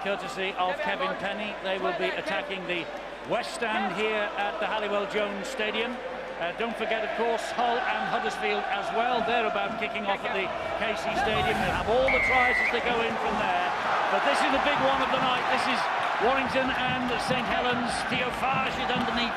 courtesy of Kevin Penny. They will be attacking the west stand here at the Halliwell Jones Stadium. Don't forget, of course, Hull and Huddersfield as well. They're about kicking off at the KC Stadium. They'll have all the tries as they go in from there. But this is the big one of the night. This is Warrington and St Helens. Theo Farge is underneath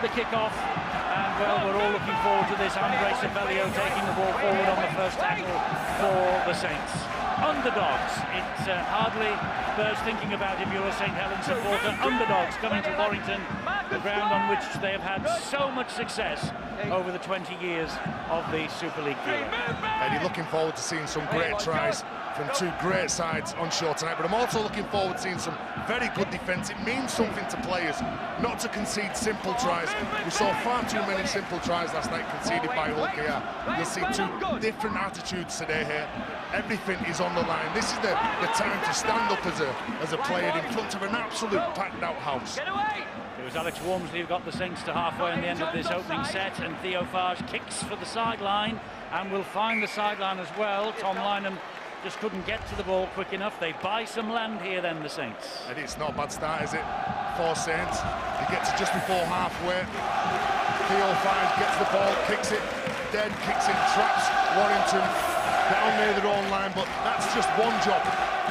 the kick-off. And, well, we're all looking forward to this. Andre Cervello taking the ball forward on the first tackle for the Saints. Underdogs. It hardly bears thinking about if you're a St Helens supporter. Underdogs coming to Warrington, the ground on which they have had so much success over the 20 years of the Super League era. Eddie, looking forward to seeing some great tries from two great sides on shore tonight, but I'm also looking forward to seeing some very good defence. It means something to players not to concede simple tries. We saw far too many simple tries last night conceded by Hull here. You'll see two different attitudes today here. Everything is on the line. This is the time to stand up as a player in front of an absolute packed out house. It was Alex Walmsley who got the Saints to halfway in the end of this opening set, and Theo Farge kicks for the sideline and will find the sideline as well. Tom Lynham just couldn't get to the ball quick enough. They buy some land here then, the Saints. And it's not a bad start, is it, for Saints? They get to just before halfway. Theo Farge gets the ball, kicks it dead, kicks it, traps Warrington down near their own line, but that's just one job.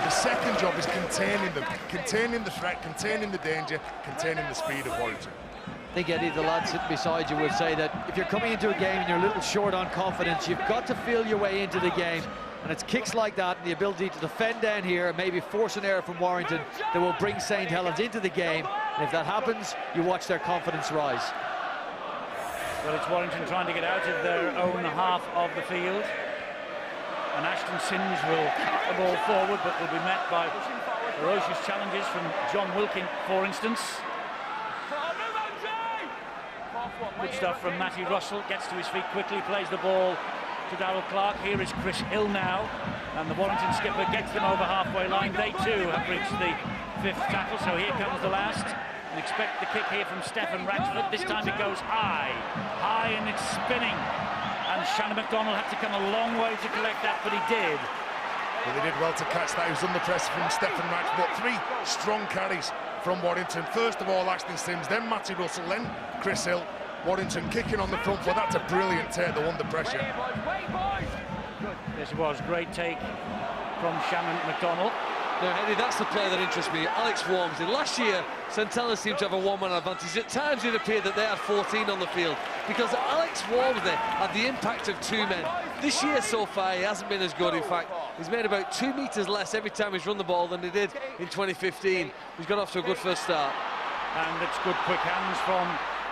The second job is containing them, containing the threat, containing the danger, containing the speed of Warrington. I think, Eddie, the lad sitting beside you would say that if you're coming into a game and you're a little short on confidence, you've got to feel your way into the game. And it's kicks like that and the ability to defend down here and maybe force an error from Warrington that will bring St Helens into the game. And if that happens, you watch their confidence rise. Well, it's Warrington trying to get out of their own half of the field. And Ashton Sims will kick the ball forward, but will be met by ferocious challenges from John Wilkin, for instance. Good stuff from Matty Russell, gets to his feet quickly, plays the ball to Darrell Clark. Here is Chris Hill now, and the Warrington skipper gets them over halfway line. They too have reached the fifth tackle, so here comes the last. And expect the kick here from Stephen Ratchford. This time it goes high, and it's spinning. And Shannon McDonald had to come a long way to collect that, but he did. Well, they did well to catch that. He was under pressure from Stephen Ratchford. Three strong carries from Warrington. First of all, Ashton Sims, then Matty Russell, then Chris Hill. Warrington kicking on the front foot. That's a brilliant take, the under pressure. This was great take from Shannon McDonald. Now, Eddie, that's the player that interests me, Alex Walmsley. Last year, St Helens seemed to have a one-man advantage. At times it appeared that they had 14 on the field because Alex Walmsley had the impact of two men. This year so far, he hasn't been as good. In fact, he's made about 2 meters less every time he's run the ball than he did in 2015. He's got off to a good first start. And it's good quick hands from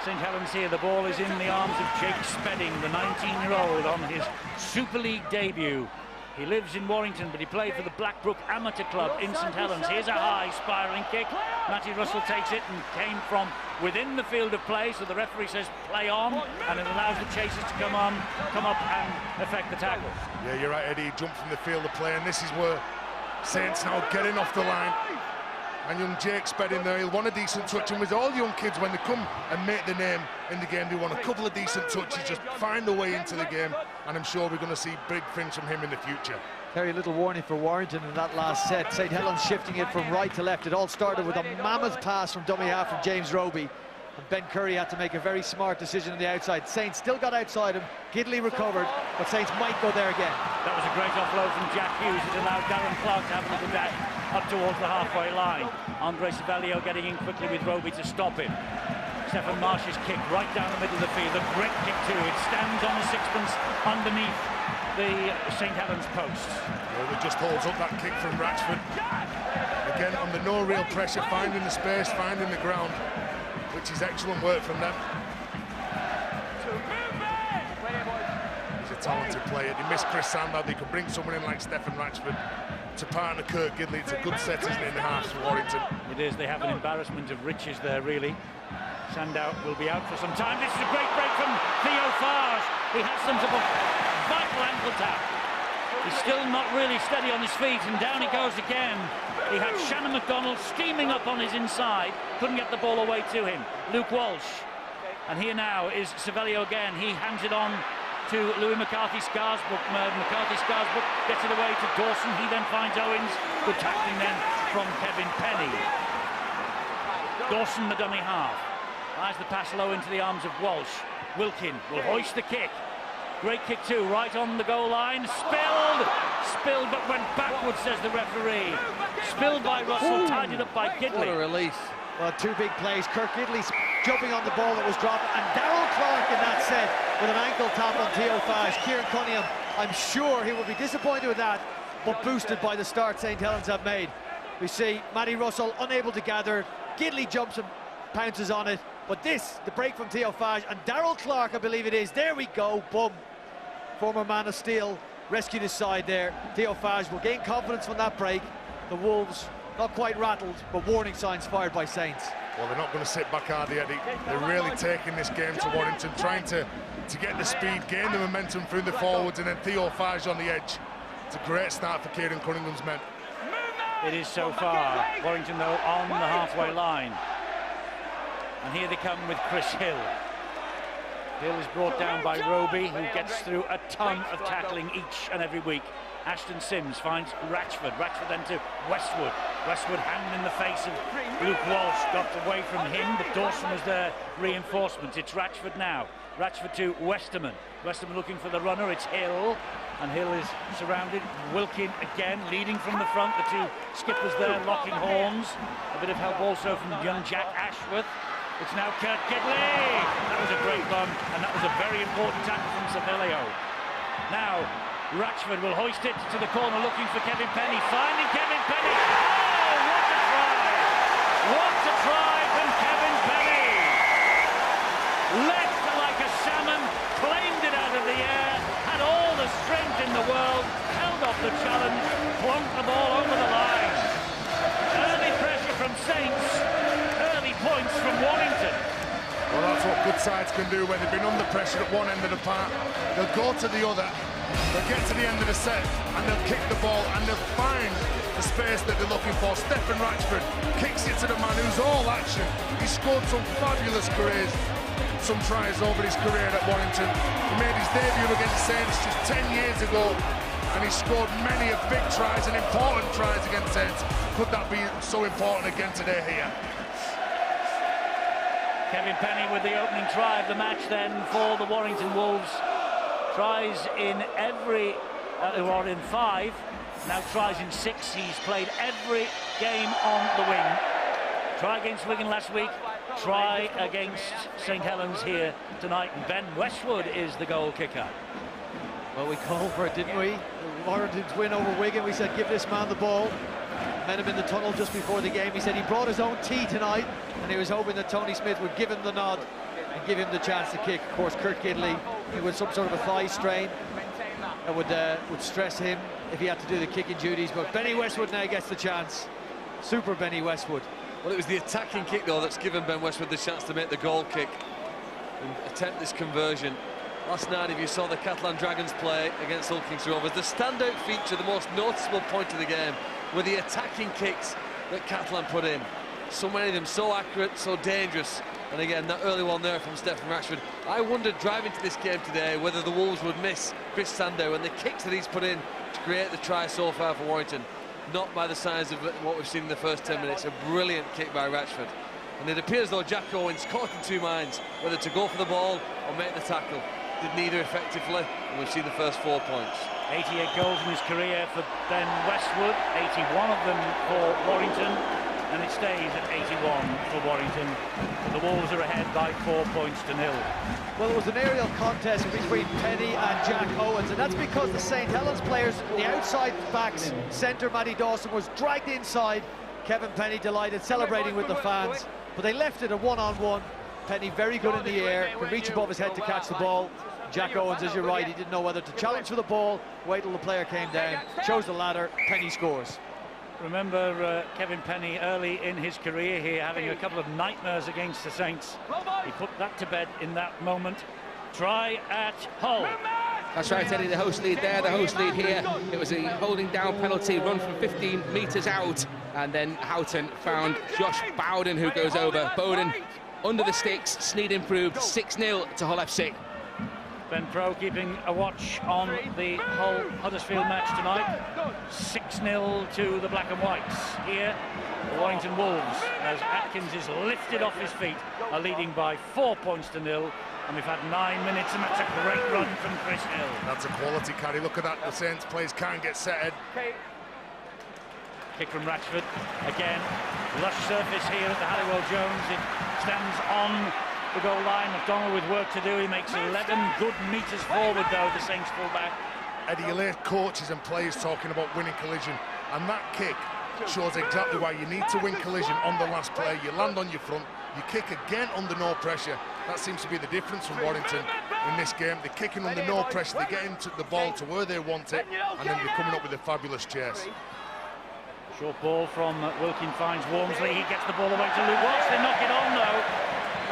St Helens here. The ball is in the arms of Jake Spedding, the 19-year-old on his Super League debut. He lives in Warrington, but he played for the Blackbrook Amateur Club in St Helens. Here's a high spiralling kick. Matty Russell takes it and came from within the field of play, so the referee says play on, and it allows the chasers to come up and effect the tackle. Yeah, you're right, Eddie. He jumped from the field of play, and this is where Saints now getting off the line. And young Jake Spedding there, he'll want a decent touch. And with all young kids, when they come and make the name in the game, they want a couple of decent touches, just find a way into the game. And I'm sure we're going to see big things from him in the future. Very little warning for Warrington in that last set. St Helens shifting it from right to left. It all started with a mammoth pass from dummy half from James Roby. And Ben Curry had to make a very smart decision on the outside. Saints still got outside him. Gidley recovered, but Saints might go there again. That was a great offload from Jack Hughes. It allowed Darren Clark to have a little dash up towards the halfway line. Andre Cervello getting in quickly with Roby to stop him. Stephen Marsh's kick right down the middle of the field. A great kick too. It stands on the sixpence underneath the St Helens post. Well, it just holds up that kick from Ratchford. Again, under no real pressure, finding the space, finding the ground, which is excellent work from them. He's a talented player. They missed Chris Sandow. They could bring someone in like Stephen Ratchford to partner Kurt Gidley. It's a good set, isn't it, in the halves for Warrington? It is. They have an embarrassment of riches there, really. Sandow will be out for some time. This is a great break from Theo Farge. He has some sort of vital ankle tap. He's still not really steady on his feet, and down he goes again. He had Shannon McDonald steaming up on his inside, couldn't get the ball away to him. Luke Walsh. And here now is Cervello again. He hands it on to Louis McCarthy-Scarsbrook. McCarthy-Scarsbrook gets it away to Dawson. He then finds Owens. Good tackling then from Kevin Penny. Dawson, the dummy half. Fires the pass low into the arms of Walsh. Wilkin will hoist the kick. Great kick too, right on the goal line. Spilled, but went backwards, says the referee. Spilled by Russell, tied it up by Gidley. What a release. Well, two big plays. Kirk Gidley jumping on the ball that was dropped, and Darrell Clark in that set with an ankle tap on Theo Fage. Kieran Cunningham, I'm sure he will be disappointed with that, but boosted by the start St. Helens have made. We see Matty Russell unable to gather. Gidley jumps and pounces on it, but this, the break from Theo Fage, and Darrell Clark, I believe it is. There we go, boom. Former man of steel rescued his side there. Theo Fage will gain confidence from that break. The Wolves not quite rattled, but warning signs fired by Saints. Well, they're not going to sit back, are they, Eddie? They're really taking this game to Warrington, trying to get the speed, gain the momentum through the forwards, and then Theo Fage on the edge. It's a great start for Kieran Cunningham's men. It is so far. Warrington, though, on the halfway line. And here they come with Chris Hill. Hill is brought down by Roby, who gets through a ton of tackling each and every week. Ashton Sims finds Ratchford. Ratchford then to Westwood. Westwood hand in the face of Luke Walsh. Got away from him, but Dawson was there. Reinforcement. It's Ratchford now. Ratchford to Westerman. Westerman looking for the runner. It's Hill. And Hill is surrounded. Wilkin again leading from the front. The two skippers there locking horns. A bit of help also from young Jack Ashworth. It's now Kurt Gidley. That was a great run, and that was a very important tackle from Savelio. Now, Ratchford will hoist it to the corner, looking for Kevin Penny. Finding Kevin Penny. Oh, what a try! What a try from Kevin Penny! Leapt like a salmon, claimed it out of the air, had all the strength in the world, held off the challenge, plonked the ball over the line. Early pressure from Saints. Points from Warrington. Well, that's what good sides can do when they've been under pressure at one end of the park. They'll go to the other, they'll get to the end of the set, and they'll kick the ball, and they'll find the space that they're looking for. Stephen Ratchford kicks it to the man who's all action. He scored some fabulous careers, some tries over his career at Warrington. He made his debut against Saints just 10 years ago, and he scored many of big tries and important tries against Saints. Could that be so important again today here? Kevin Penny with the opening try of the match then for the Warrington Wolves. Tries in every, or in 5, now tries in 6. He's played every game on the wing. Try against Wigan last week, try against St. Helens here tonight. And Ben Westwood is the goal kicker. Well, we called for it, didn't we? Warrington's win over Wigan, we said give this man the ball. Met him in the tunnel just before the game. He said he brought his own tea tonight, and he was hoping that Tony Smith would give him the nod and give him the chance to kick. Of course, Kurt Gidley, he was some sort of a thigh strain that would stress him if he had to do the kicking duties. But Benny Westwood now gets the chance. Super Benny Westwood. Well, it was the attacking kick, though, that's given Ben Westwood the chance to make the goal kick and attempt this conversion. Last night, if you saw the Catalan Dragons play against Hull Kings Rovers, the standout feature, the most noticeable point of the game, were the attacking kicks that Catalan put in. So many of them so accurate, so dangerous. And again, that early one there from Stephen Ratchford. I wondered, driving to this game today, whether the Wolves would miss Chris Sandow and the kicks that he's put in to create the try so far for Warrington. Not by the size of what we've seen in the first 10 minutes. A brilliant kick by Ratchford. And it appears, though, Jack Owens caught in two minds, whether to go for the ball or make the tackle. Did neither effectively, and we've seen the first 4 points. 88 goals in his career for Ben Westwood, 81 of them for Warrington, and it stays at 81 for Warrington. The Wolves are ahead by 4 points to 0. Well, it was an aerial contest between Penny and Jack Owens, and that's because the St. Helens players, the outside backs, centre Matty Dawson was dragged inside. Kevin Penny delighted, celebrating with the fans, but they left it a one-on-one. Penny very good in the air, could reach above his head to catch the ball. Jack Owens, as you're right, he didn't know whether to challenge for the ball, wait till the player came down, chose the ladder, Penny scores. Remember Kevin Penny early in his career here having a couple of nightmares against the Saints. He put that to bed in that moment. Try at Hull. That's right, Eddie, the host lead there, the host lead here. It was a holding down penalty, run from 15 metres out, and then Houghton found Josh Bowden, who goes over. Bowden under the sticks. Sneed improved 6-0 to Hull FC. Ben Pro keeping a watch on the Hull Huddersfield match tonight. 6-0 to the Black and Whites. Here, the Warrington Wolves, as Atkins is lifted off his feet, are leading by 4 points to 0. And we've had 9 minutes, and that's a great run from Chris Hill. That's a quality carry. Look at that. The Saints players can't get set. Kick from Ratchford. Again, lush surface here at the Halliwell Jones. It stands on the goal line. McDonald with work to do. He makes 11 good metres forward, though, the Saints full-back. Eddie, you'll hear coaches and players talking about winning collision, and that kick shows exactly why you need to win collision on the last play. You land on your front, you kick again under no pressure. That seems to be the difference from Warrington in this game. They're kicking under no pressure, they're getting the ball to where they want it, and then they're coming up with a fabulous chase. Short ball from Wilkin finds Wormsley. He gets the ball away to Luke Walsh. They knock it on, though,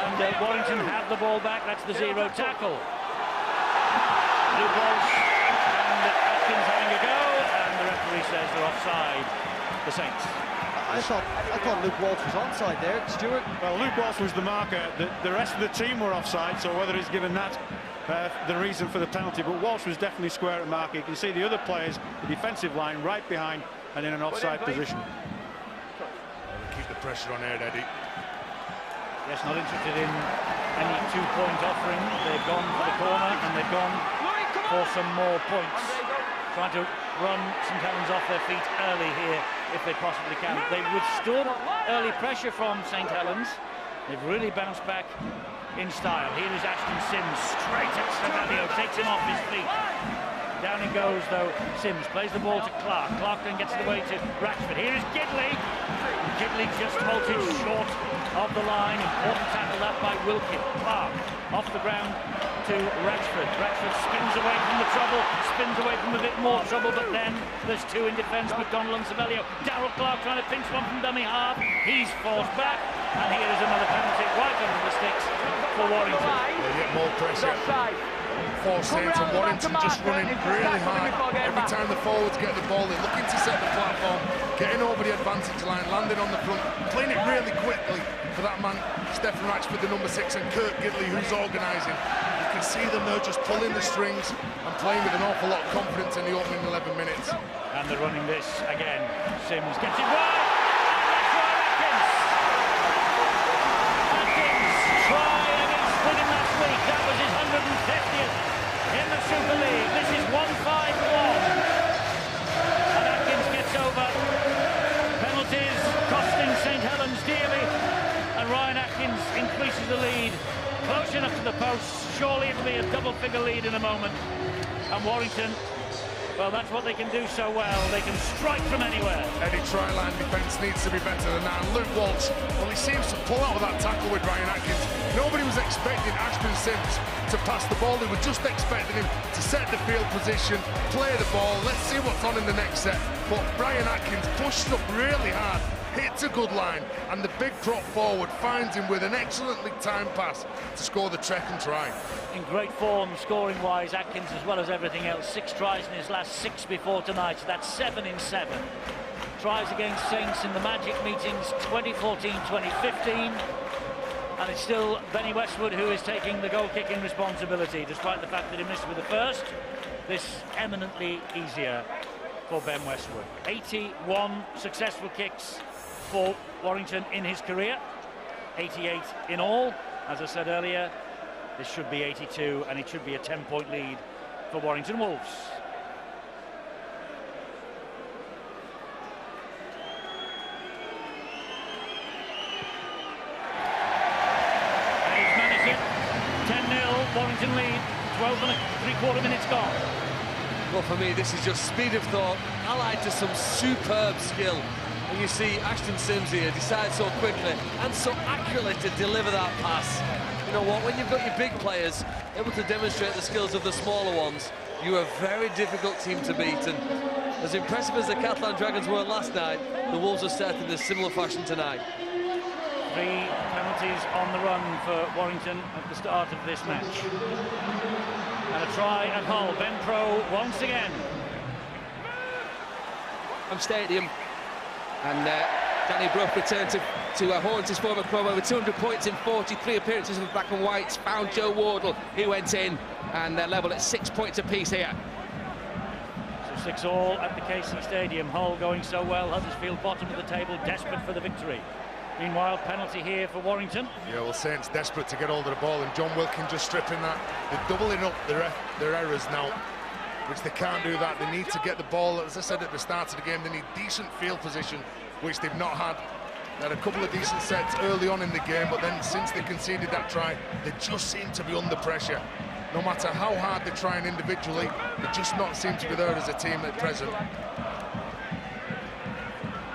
and Warrington have the ball back. That's the 0 tackle. Luke Walsh and Atkins having a go, and the referee says they're offside. The Saints. I thought Luke Walsh was onside there, Stuart. Well, Luke Walsh was the marker. The rest of the team were offside, so whether he's given that the reason for the penalty, but Walsh was definitely square at marker. You can see the other players, the defensive line, right behind and in an offside position. Keep the pressure on here, Eddie. Yes, not interested in any 2-point offering. They've gone for the corner, and they've gone for some more points. Trying to run St Helens off their feet early here, if they possibly can. They've withstood early pressure from St Helens. They've really bounced back in style. Here is Ashton Sims, straight at Savalio, takes him off his feet. Down he goes, though. Sims plays the ball to Clark. Clark then gets it away to Ratchford. Here is Gidley. Gidley just halted short of the line. Important tackle that by Wilkin. Clark off the ground to Ratchford. Ratchford spins away from the trouble, spins away from a bit more trouble, but then there's two in defence, McDonald and Savelio. Darrell Clark trying to pinch one from dummy half. He's forced back, and here is another penalty right under the sticks for Warrington. They get more pressure. For Saints, and Warrington just running really hard. Every time the forwards get the ball, they're looking to set the platform, getting over the advantage line, landing on the front, playing it really quickly for that man, Stephen Ratchford, the number 6, and Kurt Gidley, who's organising. You can see them there just pulling the strings and playing with an awful lot of confidence in the opening 11 minutes. And they're running this again. Sims gets it wide. That's right, Atkins. Try against Wigan last week. That was his 150th in the Super League. This is 1-5-1. And Atkins gets over. Penalties costing St Helens dearly. And Ryan Atkins increases the lead. Close enough to the post. Surely it'll be a double-figure lead in a moment. And Warrington, well, that's what they can do so well. They can strike from anywhere. Eddie, try-line defence needs to be better than that. And Luke Walsh, well, he seems to pull out of that tackle with Ryan Atkins. Nobody was expecting Ashton Sims to pass the ball. They were just expecting him to set the field position, play the ball. Let's see what's on in the next set. But Ryan Atkins pushed up really hard, hits a good line, and the big prop forward finds him with an excellently timed pass to score the second try. In great form, scoring-wise, Atkins, as well as everything else. 6 tries in his last 6 before tonight, so that's 7 in 7. Tries against Saints in the Magic meetings 2014-2015. And it's still Benny Westwood who is taking the goal-kicking responsibility, despite the fact that he missed with the first. This eminently easier for Ben Westwood. 81 successful kicks for Warrington in his career, 88 in all. As I said earlier, this should be 82, and it should be a 10-point lead for Warrington Wolves. And he's managed it. 10-0, Warrington lead, 12 and 3/4 minutes gone. Well, for me, this is just speed of thought, allied to some superb skill. And you see Ashton Sims here decide so quickly and so accurately to deliver that pass. You know what, when you've got your big players able to demonstrate the skills of the smaller ones, you're a very difficult team to beat. And as impressive as the Catalan Dragons were last night, the Wolves are set in a similar fashion tonight. 3 penalties on the run for Warrington at the start of this match. And a try at Hull. Ben Pro once again. Stadium, and Danny Brough returned to haunt his former club, over 200 points in 43 appearances with black and whites. Found Joe Wardle, who went in, and they're level at 6 points apiece here. So 6-all at the KC Stadium. Hull going so well. Huddersfield bottom of the table, desperate for the victory. Meanwhile, penalty here for Warrington. Yeah, well, Saints desperate to get hold of the ball, and John Wilkin just stripping that. They're doubling up their errors now, which they can't do that. They need to get the ball, as I said at the start of the game, they need decent field position, which they've not had. They had a couple of decent sets early on in the game, but then since they conceded that try, they just seem to be under pressure. No matter how hard they're trying individually, they just not seem to be there as a team at present.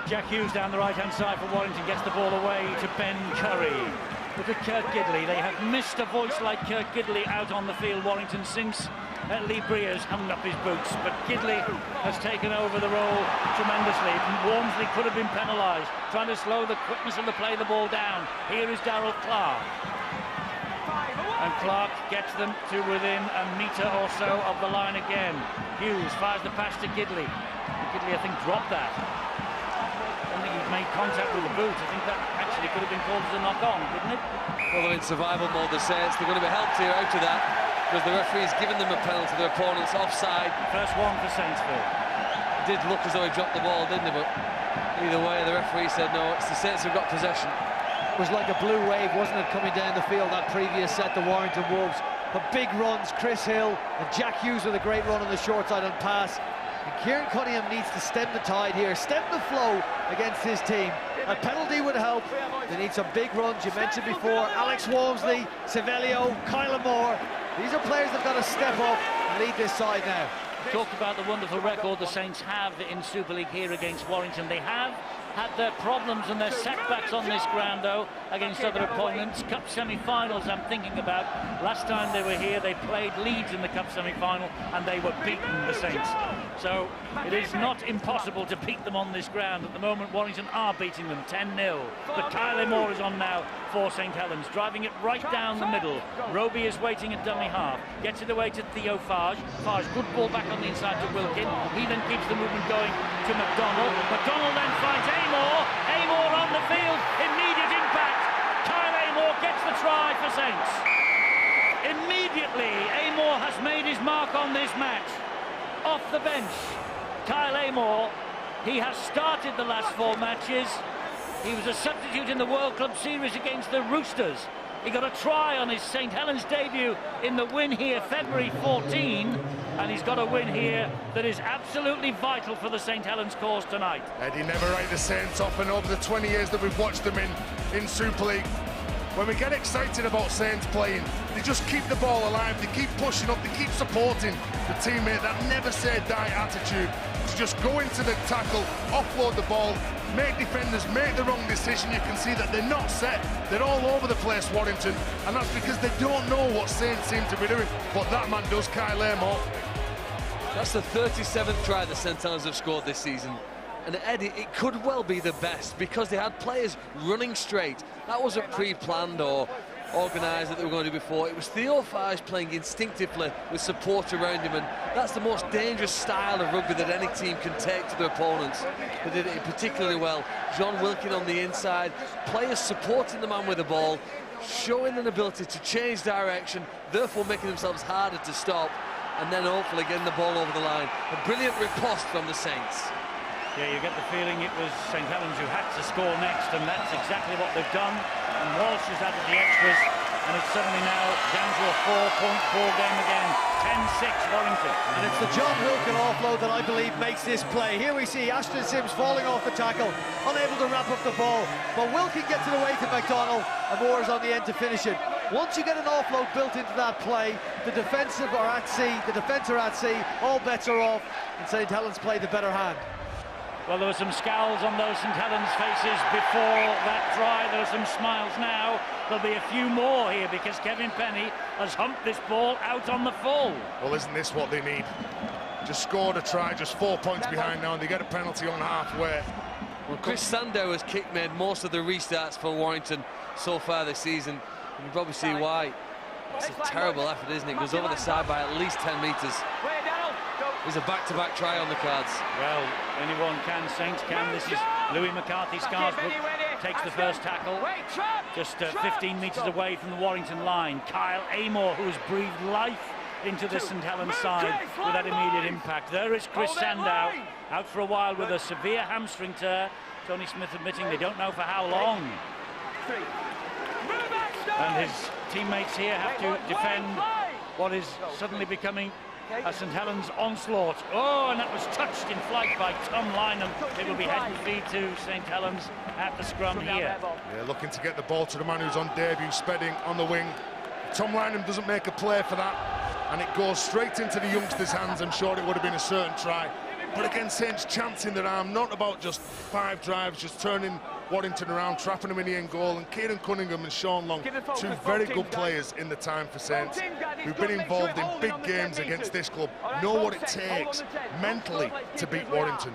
Jack Hughes down the right-hand side for Warrington, gets the ball away to Ben Curry. Look at Kirk Gidley. They have missed a voice like Kirk Gidley out on the field, Warrington, since Lee Breers hung up his boots. But Gidley has taken over the role tremendously. Walmsley could have been penalised, trying to slow the quickness of the play, the ball down. Here is Darrell Clark. And Clark gets them to within a metre or so of the line again. Hughes fires the pass to Gidley. Gidley, I think, dropped that. I don't think he's made contact with the boot. I think that actually could have been called as a knock-on, couldn't it? Well, they're in survival mode, the Saints. They're going to be helped here out of that, because the referee's given them a penalty, their opponent's offside. First one for Saintsville. It did look as though he dropped the ball, didn't he? But either way, the referee said no, it's the Saints who've got possession. It was like a blue wave, wasn't it, coming down the field, that previous set, the Warrington Wolves. But big runs, Chris Hill and Jack Hughes with a great run on the short side on pass. And Kieran Cunningham needs to stem the tide here, stem the flow against his team. A penalty would help. They need some big runs, you mentioned before. Alex Walmsley, Savelio, Kyler Moore. These are players that have got to step up and lead this side now. Talked about the wonderful record the Saints have in Super League here against Warrington. They have had their problems and their setbacks on this ground, though, against other opponents. Cup semi-finals I'm thinking about. Last time they were here, they played Leeds in the Cup semi-final, and they were beaten, the Saints. So it is not impossible to beat them on this ground. At the moment, Warrington are beating them 10-0. But Kyler Moore is on now for St Helens, driving it right down the middle. Roby is waiting at dummy half. Gets it away to Theo Farge. Farge, good ball back on the inside to Wilkin. He then keeps the movement going to McDonald. McDonald then finds Amor. Amor on the field. Immediate impact. Kyle Amor gets the try for Saints. Immediately, Amor has made his mark on this match. Off the bench, Kyle Amor. He has started the last 4 matches. He was a substitute in the World Club Series against the Roosters. He got a try on his St Helens debut in the win here February 14, and he's got a win here that is absolutely vital for the St Helens cause tonight. Eddie never write the Saints off, and over the 20 years that we've watched them in Super League, when we get excited about Saints playing, they just keep the ball alive, they keep pushing up, they keep supporting the teammate. That never say die attitude to just go into the tackle, offload the ball, make defenders make the wrong decision. You can see that they're not set, they're all over the place, Warrington, and that's because they don't know what Saints seem to be doing. But that man does, Kyle Amor. That's the 37th try the St Helens have scored this season. And Eddie, it could well be the best, because they had players running straight. That wasn't pre-planned or organised that they were going to do before. It was Theo Farge playing instinctively with support around him, and that's the most dangerous style of rugby that any team can take to their opponents. They did it particularly well. John Wilkin on the inside, players supporting the man with the ball, showing an ability to change direction, therefore making themselves harder to stop, and then hopefully getting the ball over the line. A brilliant riposte from the Saints. Yeah, you get the feeling it was St Helens who had to score next, and that's exactly what they've done. And Walsh has added the extras, and it's suddenly now down to a 4-point ball game again. 10-6 Warrington. And it's the John Wilkin offload that I believe makes this play. Here we see Ashton Sims falling off the tackle, unable to wrap up the ball. But Wilkin gets it away to McDonald, and Moore's on the end to finish it. Once you get an offload built into that play, the defensive are at sea, the defence are at sea, all bets are off, and St Helens play the better hand. Well, there were some scowls on those St Helens faces before that try. There are some smiles now. There'll be a few more here, because Kevin Penny has humped this ball out on the full. Well, isn't this what they need? Just scored a try, just 4 points behind now, and they get a penalty on halfway. Well, Chris Sandow has made most of the restarts for Warrington so far this season. You can probably see why. It's a terrible effort, isn't it? It goes over the side by at least 10 metres. is a back-to-back try on the cards. Well, anyone can, Saints can. This is Louis McCarthy. Scarsbrook takes the first tackle, just 15 metres away from the Warrington line. Kyle Amor, who has breathed life into the St Helens side with that immediate impact. There is Chris Sandow, out for a while with a severe hamstring tear. Tony Smith admitting they don't know for how long. And his teammates here have to defend what is suddenly becoming a St Helens onslaught. Oh, and that was touched in flight by Tom Lynham. It will be head and feet to St Helens at the scrum here. Yeah, looking to get the ball to the man who's on debut, Spedding on the wing. Tom Lynham doesn't make a play for that, and it goes straight into the youngster's hands. I'm sure it would have been a certain try. But again, Saints chancing their arm, not about just 5 drives, just turning Warrington around, trapping him in the end goal. And Kieran Cunningham and Sean Long, 2 very good players in the time for Saints, who've been involved in big games against this club, know what it takes mentally to beat Warrington.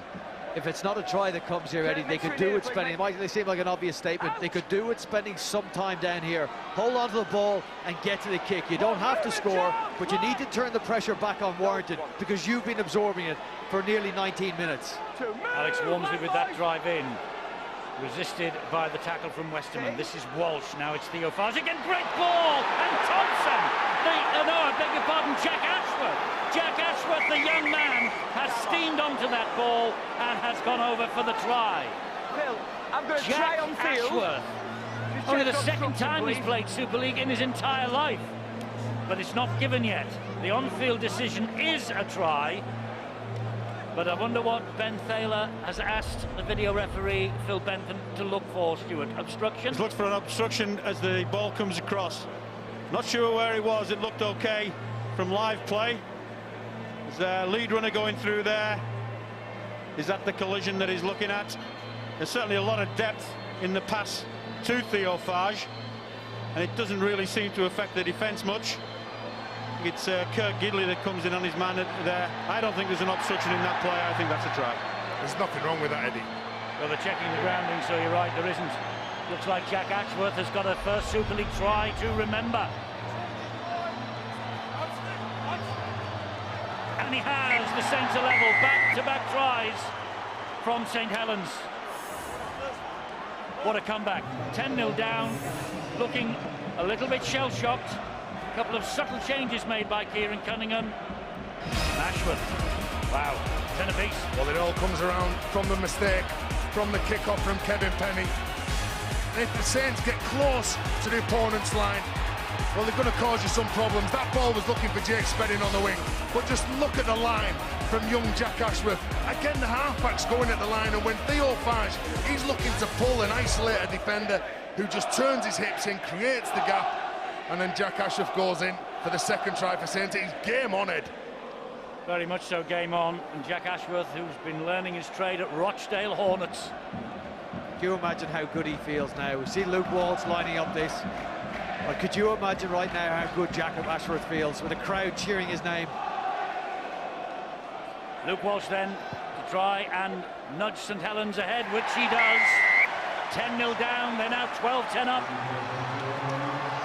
If it's not a try that comes here, Eddie, they could do it spending, it might seem like an obvious statement, they could do it spending some time down here, hold on to the ball and get to the kick. You don't have to score, but you need to turn the pressure back on Warrington because you've been absorbing it for nearly 19 minutes. Alex Walmsley with that drive in, resisted by the tackle from Westerman. This is Walsh, now it's Theo Farge again, great ball, and Thompson, I beg your pardon, Jack Ashworth. Jack Ashworth, the young man, has steamed onto that ball and has gone over for the try. Jack Ashworth, only the second time he's played Super League in his entire life, but it's not given yet. The on-field decision is a try, but I wonder what Ben Thaler has asked the video referee, Phil Bentham, to look for, Stuart. Obstruction? He's looked for an obstruction as the ball comes across. Not sure where he was, it looked okay from live play. There's a lead runner going through there. Is that the collision that he's looking at? There's certainly a lot of depth in the pass to Theo Farge, and it doesn't really seem to affect the defence much. It's Kirk Gidley that comes in on his man there. I don't think there's an obstruction in that play. I think that's a try. There's nothing wrong with that, Eddie. Well, they're checking the grounding, so you're right, there isn't. Looks like Jack Ashworth has got a first Super League try to remember. And he has the centre level, back-to-back tries from St Helens. What a comeback. 10-0 down, looking a little bit shell-shocked. A couple of subtle changes made by Kieran Cunningham. Ashworth, wow, 10 apiece. Well, it all comes around from the mistake, from the kick-off from Kevin Penny. And if the Saints get close to the opponent's line, well, they're going to cause you some problems. That ball was looking for Jake Spedding on the wing, but just look at the line from young Jack Ashworth. Again, the halfback's going at the line, and when Theo Farge, he's looking to pull and isolate a defender who just turns his hips in, creates the gap, and then Jack Ashworth goes in for the second try for Saints. He's game on, Ed. Very much so, game on. And Jack Ashworth, who's been learning his trade at Rochdale Hornets. Do you imagine how good he feels now? We see Luke Walsh lining up this. Or could you imagine right now how good Jack Ashworth feels with the crowd cheering his name? Luke Walsh then to try and nudge St Helens ahead, which he does. 10-0 down, they're now 12-10 up.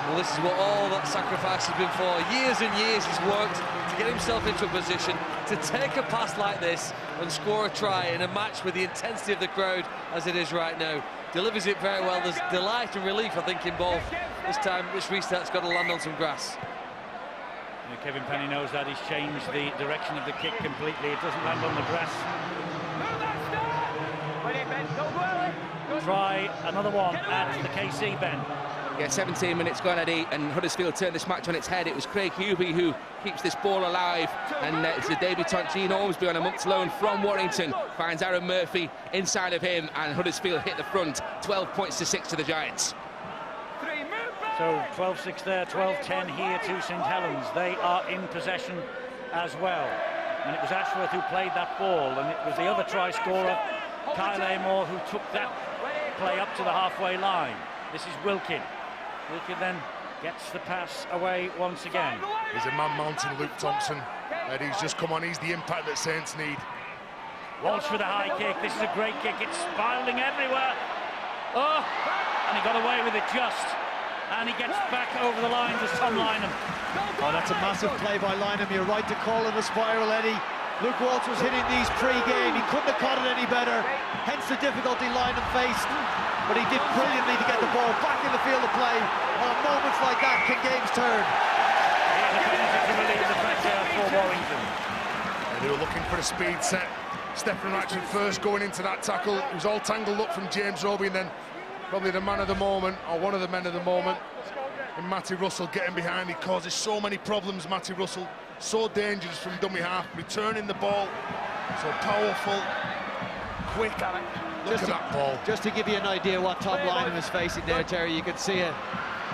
Well, this is what all that sacrifice has been for. Years and years he's worked to get himself into a position to take a pass like this and score a try in a match with the intensity of the crowd as it is right now. Delivers it very well. There's delight and relief, I think, in both. This time, this restart's got to land on some grass. Yeah, Kevin Penny knows that. He's changed the direction of the kick completely. It doesn't land on the grass. Try another one at the KC, Ben. Yeah, 17 minutes gone, Eddie, and Huddersfield turned this match on its head. It was Craig Hubie who keeps this ball alive, and it's the debutant Gene Ormsby on a month's loan from Warrington finds Aaron Murphy inside of him, and Huddersfield hit the front. 12 points to 6 to the Giants. So 12-6 there, 12-10 here to St Helens. They are in possession as well, and it was Ashworth who played that ball, and it was the other try scorer, Kyle Amor, who took that play up to the halfway line. This is Wilkin. Wilkin then gets the pass away once again. He's a man mounting Luke Thompson, and he's just come on. He's the impact that Saints need. Walsh with a high kick. This is a great kick. It's spiraling everywhere. Oh, and he got away with it just. And he gets back over the line to Tom Lynham. Oh, that's a massive play by Lynham. You're right to call it a spiral, Eddie. Luke Walsh was hitting these pre-game. He couldn't have caught it any better, hence the difficulty Lynham faced. But he did brilliantly to get the ball back in the field of play. And at moments like that can games turn. Here's a penalty to relieve the pressure for Warrington. They were looking for a speed set. Stephen Ratchford first going into that tackle. It was all tangled up from James Roby, and then probably the man of the moment, or one of the men of the moment, and Matty Russell getting behind. He causes so many problems, Matty Russell. So dangerous from dummy half, returning the ball. So powerful, quick. Look at that ball. Just to give you an idea what Tom Lynham is facing there, Terry, you could see it.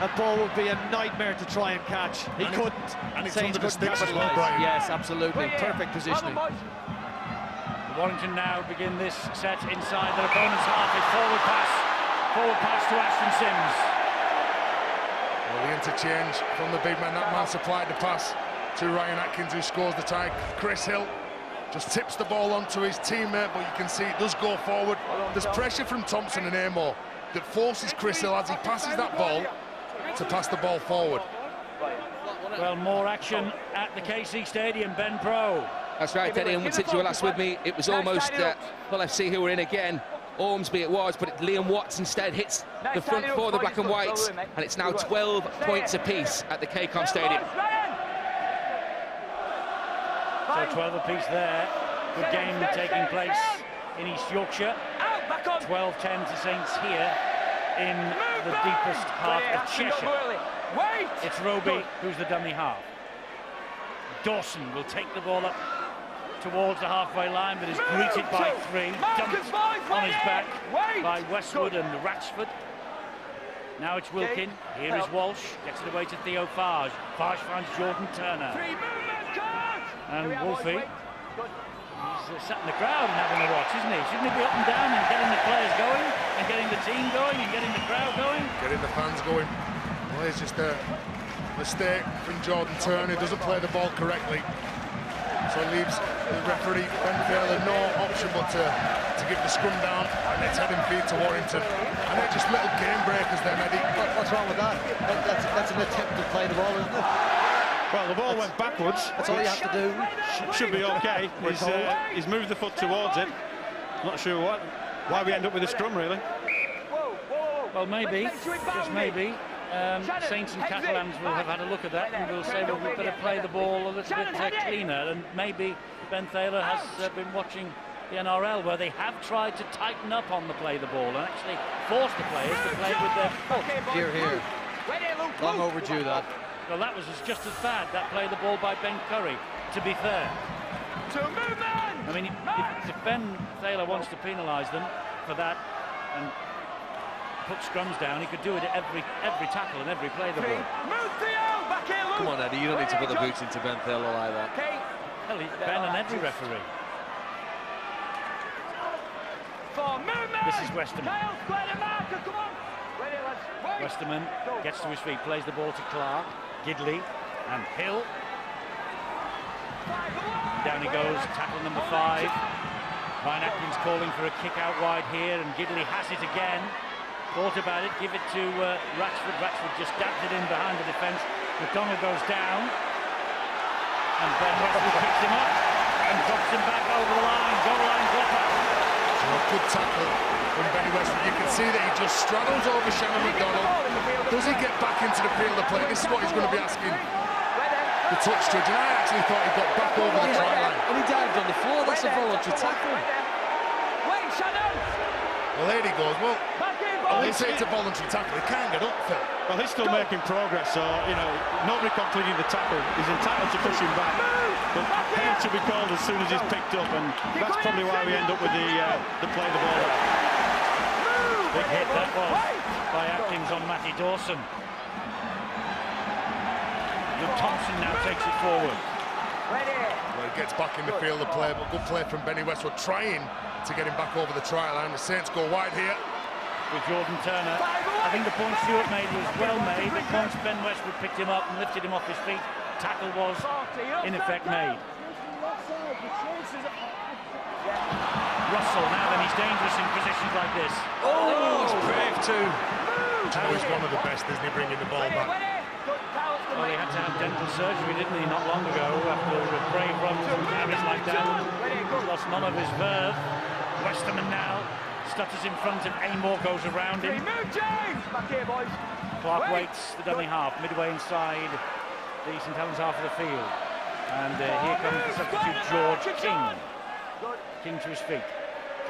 That ball would be a nightmare to try and catch. He couldn't. And it's Saints under the couldn't sticks as well, capitalise. Brian. Yes, absolutely. Perfect positioning. Warrington now begin this set inside their opponent's half. A forward pass to Ashton Sims. Well, the interchange from the big man. That man supplied the pass to Ryan Atkins, who scores the tie. Chris Hill just tips the ball onto his teammate, but you can see it does go forward. There's pressure from Thompson and Amor that forces Chris Hill, as he passes that ball, to pass the ball forward. Well, more action at the KC Stadium. Ben Pro. That's right, Eddie, and since you were last with me, it was almost Hull FC who were in again. Ormsby it was, but Liam Watts instead hits the front for the black and whites, and it's now 12 points apiece at the KCOM Stadium. So 12 apiece there. Good game taking place in East Yorkshire. 12-10 to Saints here in the deepest heart of Cheshire. It's Roby who's the dummy half. Dawson will take the ball up towards the halfway line, but is greeted by three, dumped on his back by Westwood and Ratchford. Now it's Wilkin. Here is Walsh. Gets it away to Theo Farge. Farge finds Jordan Turner. And Wolfie, he's sat in the crowd and having a watch, isn't he? Shouldn't he be up and down and getting the players going, and getting the team going, and getting the crowd going? Getting the fans going. Well, it's just a mistake from Jordan Turner. He doesn't play the ball correctly. So it leaves the referee, Ben Taylor, no option but to give the scrum down, and it's heading feed to Warrington. And they're just little game breakers then, Eddie. What's wrong with that? That's an attempt to play the ball, isn't it? Well, the ball went backwards. That's all you have to do. Should be okay. He's moved the foot towards it. Not sure why we end up with a scrum, really. Well, maybe, just maybe, Saints and Catalans will have had a look at that and will say, well, we've got to play the ball a little bit cleaner. And maybe Ben Thaler has been watching the NRL, where they have tried to tighten up on the play the ball and actually force the players to play with their foot. Here, here. Long overdue, that. Well, that was just as bad, that play the ball by Ben Curry, to be fair. I mean, if Ben Thaler wants to penalise them for that and put scrums down, he could do it at every tackle and every play the ball. Come on, Eddie, you don't need to put the boots into Ben Thaler like that. Well, he's Ben and every referee. This is Westerman. Westerman gets to his feet, plays the ball to Clark, Gidley and Hill. Down he goes, tackle number 5. Ryan Atkins calling for a kick out wide here, and Gidley has it again. Thought about it, give it to Ratchford. Ratchford just dabs it in behind the defence. McDonald goes down, and Ben Westwood picks him up and drops him back over the line. Goal line dropout. So a good tackle from Benny Westwood. You can see that he just straddles over Shannon McDonald. Does he get back into the field of play? This is what he's going to be asking the touch judge, and I actually thought he got back over the try line. And he dived on the floor. That's a voluntary tackle. Well, there he goes. Well, I wouldn't say it's a voluntary tackle. He can't get up, Phil. Well, he's still making progress, so, you know, nobody completing the tackle. He's entitled to push him back. But penalty should be called as soon as he's picked up, and that's probably why we end up with the play the ball. Big hit that was by Atkins on Matty Dawson. Luke Thompson now takes it forward. Well, he gets back in the field of play, but good play from Benny Westwood, trying to get him back over the try line. The Saints go wide here. With Jordan Turner. I think the point Stewart made was well made, but once Ben Westwood picked him up and lifted him off his feet, tackle was in effect made. Russell, now then, he's dangerous in positions like this. Oh, it's brave too. You know, he's one of the best, isn't he, bringing the ball back? Well, he had to have dental surgery, didn't he, not long ago, after a brave run from Paris like that. He's lost none of his verve. Westerman now stutters in front of Amor, goes around him. Back here, boys. Clark waits the dummy half, midway inside the St Helens half of the field. And here comes the substitute, George King. King to his feet.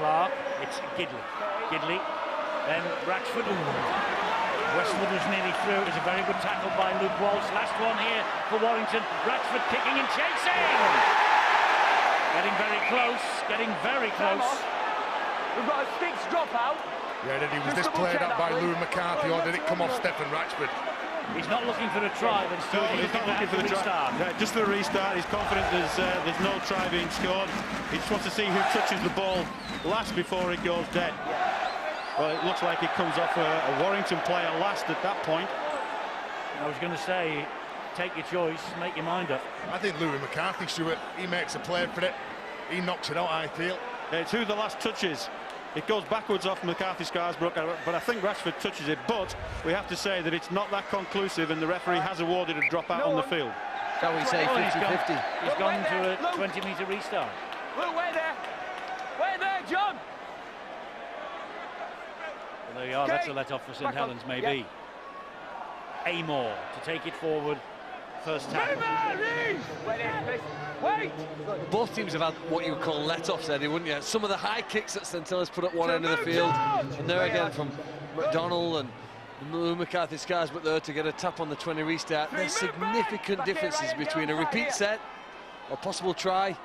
Clark, it's Gidley. Gidley, then Ratchford. Westwood was nearly through. It was a very good tackle by Luke Walsh. Last one here for Warrington. Ratchford kicking and chasing. Getting very close, getting very close. We've got a sticks drop out. Yeah, Eddie, was this played up by Louis McCarthy, or did it come off Stephen Ratchford? He's not looking for a try, but still he's not looking for the restart. Yeah, just the restart. He's confident there's no try being scored. He just wants to see who touches the ball last before it goes dead. Well, it looks like it comes off a Warrington player last at that point. I was going to say, take your choice, make your mind up. I think Louis McCarthy, Stuart, he makes a play for it. He knocks it out, I feel. It's who the last touches. It goes backwards off McCarthy Scarsbrook, but I think Rashford touches it. But we have to say that it's not that conclusive, and the referee has awarded a dropout on the field. Shall we say 50-50? He's gone to a 20-metre restart. Look, wait there. Wait there, John. Well, there you are, that's a let-off for St Helens, maybe. Amor to take it forward. First tackle. Wait! Both teams have had what you would call let-offs, Eddie, wouldn't you? Some of the high kicks that St Helens put at one end of the field, and there again from McDonnell and Lou McCarthy Scarsbrook there to get a tap on the 20 restart. There's significant differences between a repeat set, or possible try,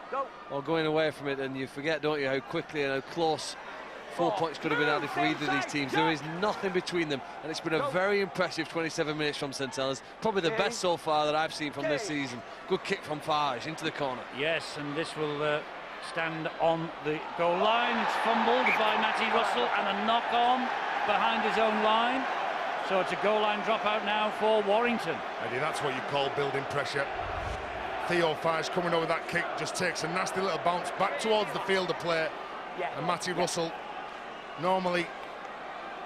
or going away from it, and you forget, don't you, how quickly and how close 4 points could have been added for either of these teams. There is nothing between them, and it's been a very impressive 27 minutes from St Helens. Probably the best so far that I've seen from this season. Good kick from Farge into the corner. Yes, and this will stand on the goal line. It's fumbled by Matty Russell and a knock-on behind his own line. So it's a goal line dropout now for Warrington. Eddie, that's what you call building pressure. Theo Farge coming over that kick, just takes a nasty little bounce back towards the field of play. And Matty Russell, normally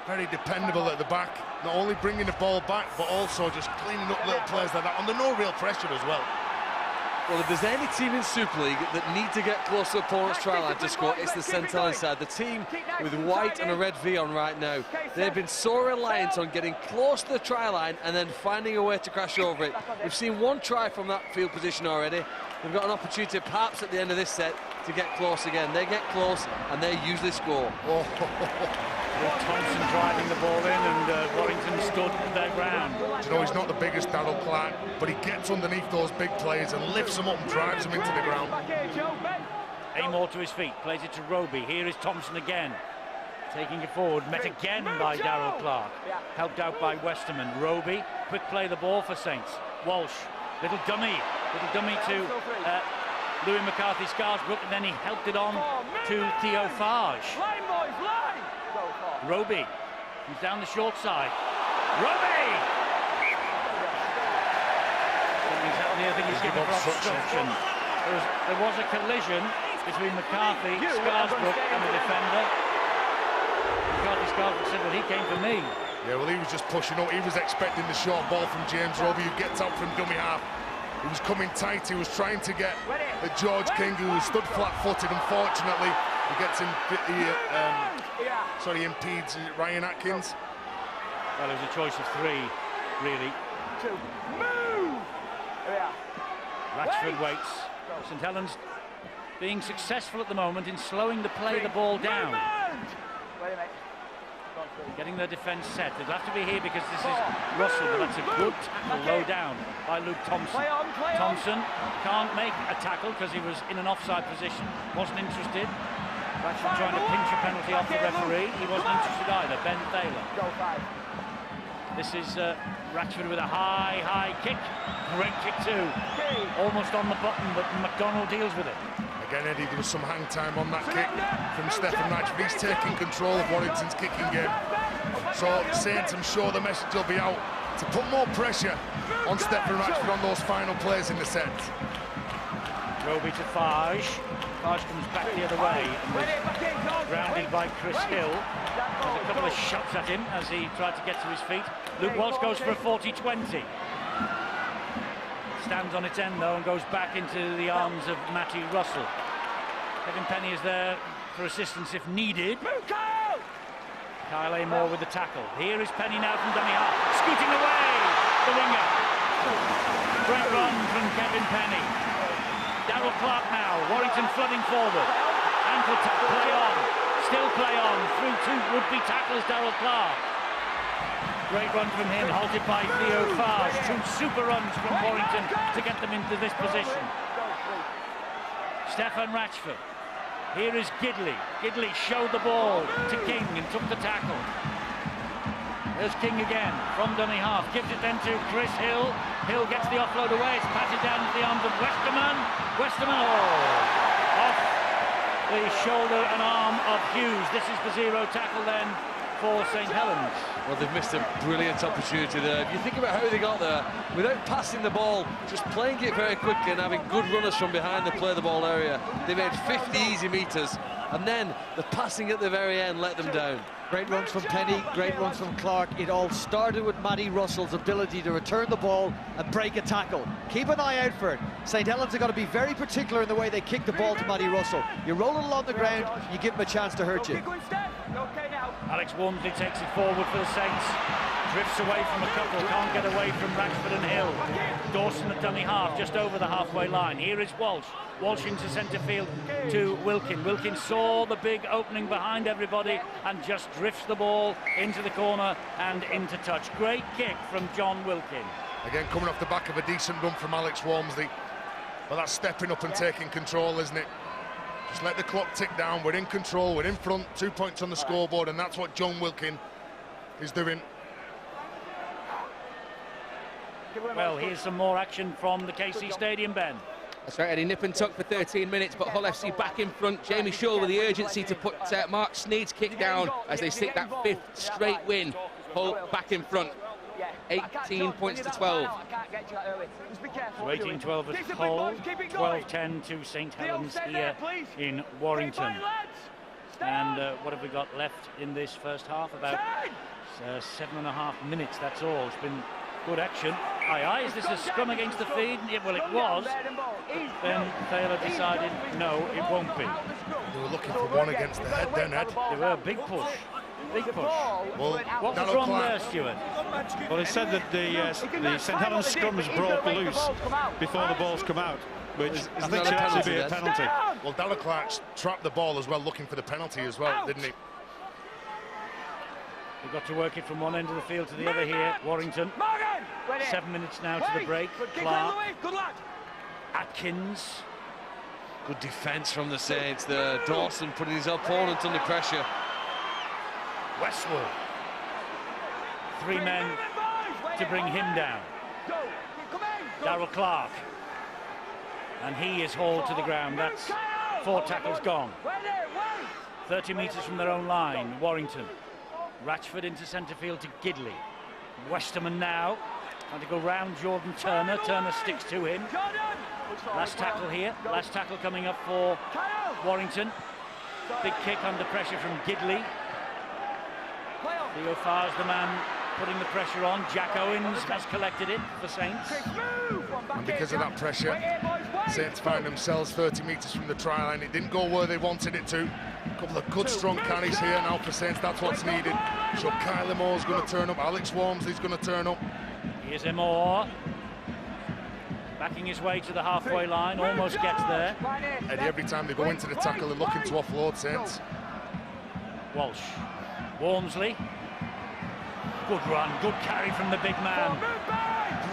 very dependable at the back, not only bringing the ball back, but also just cleaning up little plays like that under no real pressure as well. Well, if there's any team in Super League that need to get close to opponent's try line to score, it's the St Helens side. The team with white and a red V on right now. They've been so reliant on getting close to the try line and then finding a way to crash over it. We've seen one try from that field position already. They've got an opportunity, perhaps at the end of this set, to get close again. They get close and they usually score. Thompson driving the ball in, and Warrington stood their ground. You know, he's not the biggest, Darryl Clark, but he gets underneath those big players and lifts them up and drives them into the ground. Amor to his feet, plays it to Roby. Here is Thompson again, taking it forward, met again by Darryl Clark, helped out by Westerman. Roby, quick play the ball for Saints. Walsh, little dummy to Louis McCarthy Scarsbrook, and then he helped it on to Theo Farge. Roby, he's down the short side. Roby! Something's happened here. I think he's given for obstruction. There was a collision between McCarthy Scarsbrook and the defender. McCarthy Scarsbrook said, well, he came for me. Yeah, well, he was just pushing up. He was expecting the short ball from James Roby, who gets out from dummy half. He was coming tight. He was trying to get at George King, who stood flat-footed. Unfortunately, he gets him. He impedes Ryan Atkins. Well, it was a choice of three, really. Ratchford waits. St Helens being successful at the moment in slowing the play the ball down. Getting their defence set. It'll have to be here because this is Russell, but that's a good tackle low down by Luke Thompson. Thompson can't make a tackle because he was in an offside position. Wasn't interested. Ratchford trying to pinch a penalty off the referee. He wasn't interested either. Ben Thaler. This is Ratchford with a high kick. Great kick too. Almost on the button, but McDonnell deals with it. Again, Eddie, there was some hang time on that kick from Stephen Ratchford. He's taking control of Warrington's kicking game. So Saints, I'm sure the message will be out to put more pressure on Stephen Ratchford on those final plays in the set. Roby to Farge. Farge comes back the other way and was grounded by Chris Hill. There's a couple of shots at him as he tried to get to his feet. Luke Walsh goes for a 40-20. Stands on its end though and goes back into the arms of Matty Russell. Kevin Penny is there for assistance if needed. Kyle Moore with the tackle. Here is Penny now from dummy half, scooting away the winger. Great run from Kevin Penny. Darrell Clark now, Warrington flooding forward. Ankle play on, still play on, through two would-be tacklers, Darrell Clark. Great run from him, halted by Theo Fars. Two super runs from Warrington to get them into this position. Stefan Ratchford. Here is Gidley. Gidley showed the ball to King and took the tackle. There's King again from dummy half. Gives it then to Chris Hill. Hill gets the offload away. It's passed down to the arms of Westerman. Westerman, off the shoulder and arm of Hughes. This is the zero tackle then for St Helens. Well, they've missed a brilliant opportunity there. If you think about how they got there, without passing the ball, just playing it very quickly and having good runners from behind the play the ball area, they made 50 easy meters, and then the passing at the very end let them down. Great runs from Penny, great runs from Clark. It all started with Matty Russell's ability to return the ball and break a tackle. Keep an eye out for it. St Helens are going to be very particular in the way they kick the ball to Matty Russell. You roll it along the ground, you give him a chance to hurt you. Alex Walmsley takes it forward for the Saints. Drifts away from a couple, can't get away from Ratchford and Hill. Dawson at dummy half, just over the halfway line. Here is Walsh. Walsh into centre field to Wilkin. Wilkin saw the big opening behind everybody and just drifts the ball into the corner and into touch. Great kick from John Wilkin. Again, coming off the back of a decent run from Alex Walmsley. But that's stepping up and taking control, isn't it? Just let the clock tick down. We're in control, we're in front, 2 points on the scoreboard, and that's what John Wilkin is doing. Well, here's some more action from the KC Stadium, Ben. That's right, Eddie. Nip and tuck for 13 minutes, but Hull FC back in front. Jamie Shaw with the urgency to put Mark Sneed's kick down as they seek that 5th straight win. Hull back in front. 18 points to 12. So 18-12 at Hull, 12-10 to St Helens here in Warrington. And what have we got left in this first half? About 7.5 minutes, that's all. It's been good action. Aye, is this a scrum against the feed? Yeah, well, it was. Then Thaler decided, no, it won't be. They were looking for one against the head then, Ed. They were, big push. Big push. Well, what was wrong there, Stuart? Well, it said that the St Helens scrums broke loose before the balls come out, which I think should actually be a penalty. Well, Darrell Clark trapped the ball as well, looking for the penalty as well, didn't he? We've got to work it from one end of the field to the other here. Warrington. 7 minutes now to the break. Clark. Atkins. Good defence from the Saints there. Dawson putting his opponent under pressure. Westwell. 3 men to bring him down. Darrell Clark. And he is hauled to the ground. That's 4 tackles gone. 30 metres from their own line, Warrington. Ratchford into centre field to Gidley. Westerman now trying to go round Jordan Turner. Turner sticks to him. Last tackle here. Last tackle coming up for Warrington. Big kick under pressure from Gidley. Theo Farr's the man putting the pressure on. Jack Owens has collected it for Saints. And because of that pressure, Saints found themselves 30 metres from the try line. It didn't go where they wanted it to. A couple of good strong carries here now for Saints. That's what's needed. So Kyle Moore's going to turn up. Alex Walmsley's going to turn up. Here's Moore. Backing his way to the halfway line. Almost gets there. Eddie, every time they go into the tackle, they're looking to offload Saints. Walsh. Walmsley. Good run. Good carry from the big man.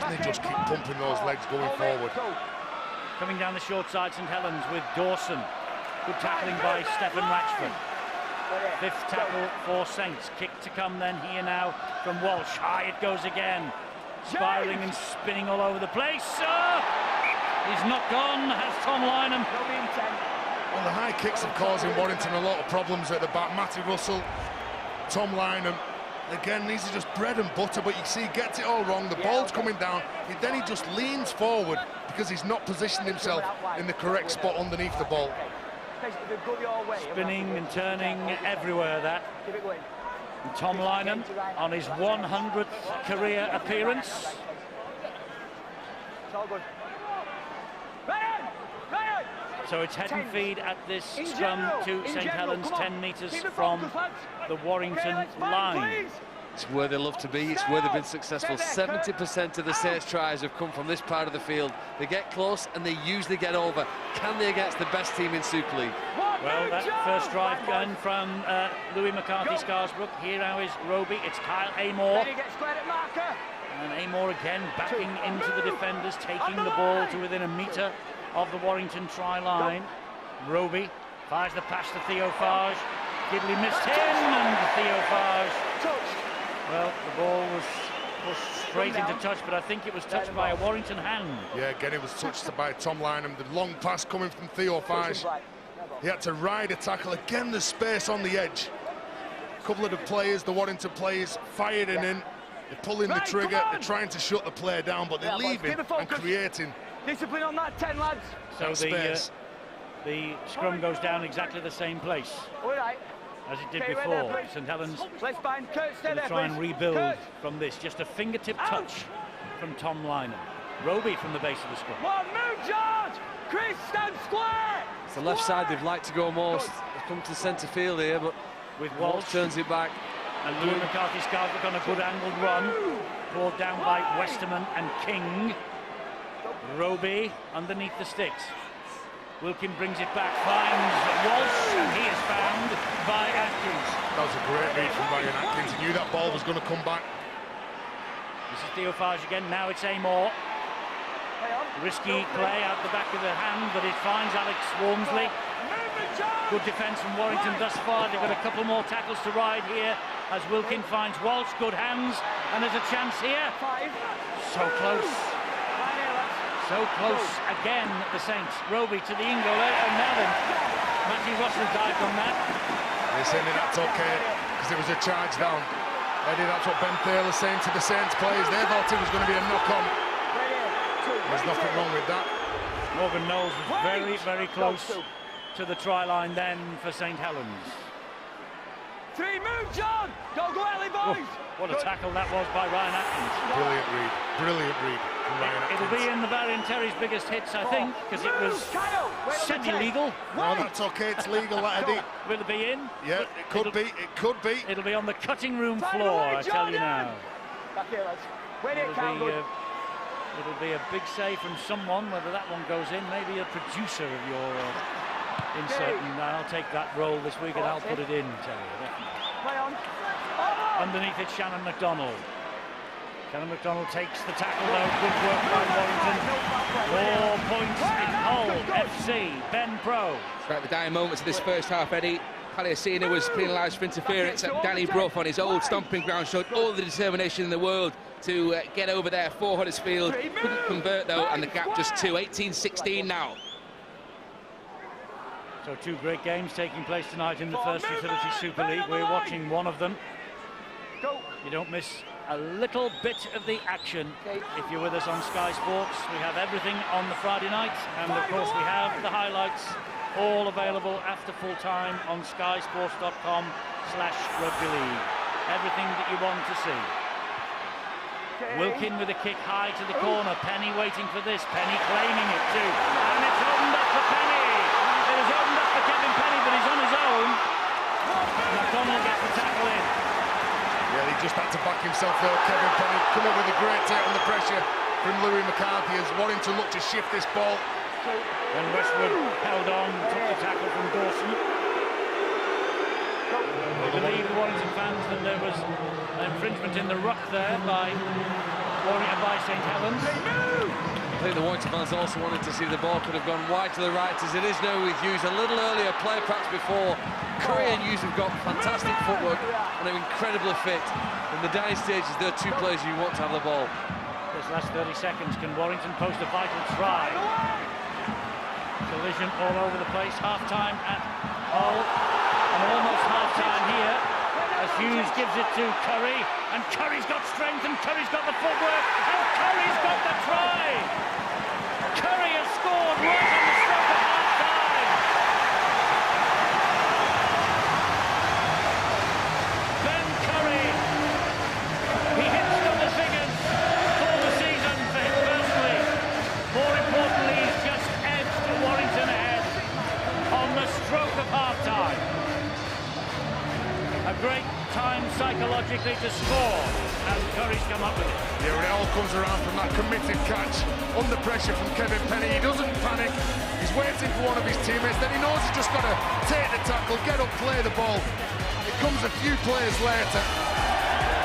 Doesn't he just keep pumping those legs going forward? Coming down the short side, St Helens with Dawson. Good tackling by Stefan Ratchford. 5th tackle for Saints. Kick to come then here now from Walsh. High it goes again. Spiralling and spinning all over the place. He's not gone, has Tom Lynham. Well, the high kicks are causing Warrington a lot of problems at the back. Matty Russell, Tom Lynham. Again, these are just bread and butter, but you see he gets it all wrong. The ball's coming down. Then he just leans forward because he's not positioned himself in the correct spot underneath the ball. Spinning and turning everywhere, that. And Tom Lynham on his 100th career appearance. So it's head and feed at this scrum to St Helens, 10 metres from the Warrington line. It's where they love to be, it's where they've been successful. 70% of the Saints tries have come from this part of the field. They get close and they usually get over. Can they against the best team in Super League? Well, that first drive gun from Louis McCarthy Scarsbrook. Here now is Roby, it's Kyle Amor. And Amor again backing into the defenders, taking the ball to within a metre of the Warrington try line. Roby fires the pass to Theophage. Gidley missed him, and Theophage. Well, the ball was pushed straight into touch, but I think it was touched by a Warrington hand. Yeah, again, it was touched by Tom Lynham. The long pass coming from Theophage. He had to ride a tackle. Again, the space on the edge. A couple of the players, the Warrington players, firing in. They're pulling the trigger. They're trying to shut the player down, but they're leaving and creating. Discipline on that 10, lads. So the scrum goes down exactly the same place as it did before. St Helens going to try and rebuild from this. Just a fingertip touch from Tom Lynham. Roby from the base of the scrum. One move, George! Chris, stand square! It's the left side they've liked to go most. They've come to centre field here, but with Walsh turns it back. And Louis McCarthy Scarsbrook on a good angled run. Brought down by Westerman and King. Roby underneath the sticks. Wilkin brings it back, finds Walsh, and he is found by Atkins. That was a great read from Ryan Atkins. He knew that ball was going to come back. This is Theophage again, now it's Amor. Risky play out the back of the hand, but it finds Alex Walmsley. Good defence from Warrington thus far. They've got a couple more tackles to ride here as Wilkin finds Walsh. Good hands, and there's a chance here. So close. So close again, the Saints. Roby to the Ingola, and now then Matthew Russell dived on that. They're saying that's okay, because it was a charge down. Eddie, that's what Ben Thaler's saying to the Saints players. They thought it was going to be a knock-on. There's nothing wrong with that. Morgan Knowles was very, very close to the try line then for St Helens. 3, move, John! Go, Ellie, boys! What a tackle that was by Ryan Atkins. Brilliant read from Ryan Atkins. It'll be in the Barry and Terry's biggest hits, I think, because it was semi-legal. No, that's okay, it's legal, Eddie. Will it be in? Yeah, it could be. It'll be on the cutting room floor, I tell you now. Back here, lads. Win it, It'll be a big save from someone, whether that one goes in, maybe a producer of your insert, and I'll take that role this week and I'll put it in, Terry. Play on. Underneath it's Shannon McDonald. Shannon McDonald takes the tackle though. Good work by Warrington. 4 points in Hull FC. Ben Pro. Throughout the dying moments of this first half, Eddie, Paliacina was penalised for interference. Danny Brough on his old stomping ground showed all the determination in the world to get over there for Huddersfield. Couldn't convert though, and the gap just 2. 18-16 now. So 2 great games taking place tonight in the First Utility Super League. We're watching one of them. You don't miss a little bit of the action if you're with us on Sky Sports. We have everything on the Friday night, and of course we have the highlights all available after full time on skysports.com/rugby league. Everything that you want to see. Wilkin with a kick high to the corner. Penny waiting for this. Penny claiming it too. And it's opened up for Penny. It is opened up for Kevin Penny, but he's on his own. McDonald gets the tackle in. Yeah, he just had to back himself though. Kevin Penny come up with a great take on the pressure from Louis McCarthy as Warrington looked to shift this ball. And Westwood held on, took the tackle from Dawson. They believe the Warrington fans that there was an infringement in the ruck there by St Helens. I think the Warrington fans also wanted to see the ball could have gone wide to the right, as it is now with Hughes. A little earlier, player perhaps before. Curry and Hughes have got fantastic footwork and are incredibly fit. In the dying stages, they're 2 players you want to have the ball. This last 30 seconds, can Warrington post a vital try? Collision all over the place. Half-time at Hull, and almost half-time here as Hughes gives it to Curry, and Curry's got strength, and Curry's got the footwork, and Curry's got the try! Curry has scored right on the stroke of half-time! Ben Curry, he hits double figures for the season for him personally. More importantly, he's just edged Warrington ahead. quickly to score, and Curry's come up with it. Yeah, it all comes around from that committed catch under pressure from Kevin Penny. He doesn't panic. He's waiting for one of his teammates. Then he knows he's just got to take the tackle, get up, play the ball. It comes a few plays later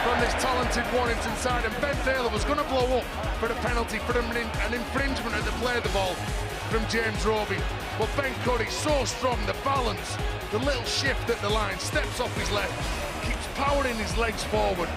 from this talented Warrington side, and Ben Taylor was going to blow up for the penalty for an infringement at the play of the ball from James Roby. But Ben Curry, so strong, the balance, the little shift at the line, steps off his left, keeps powering his legs forward,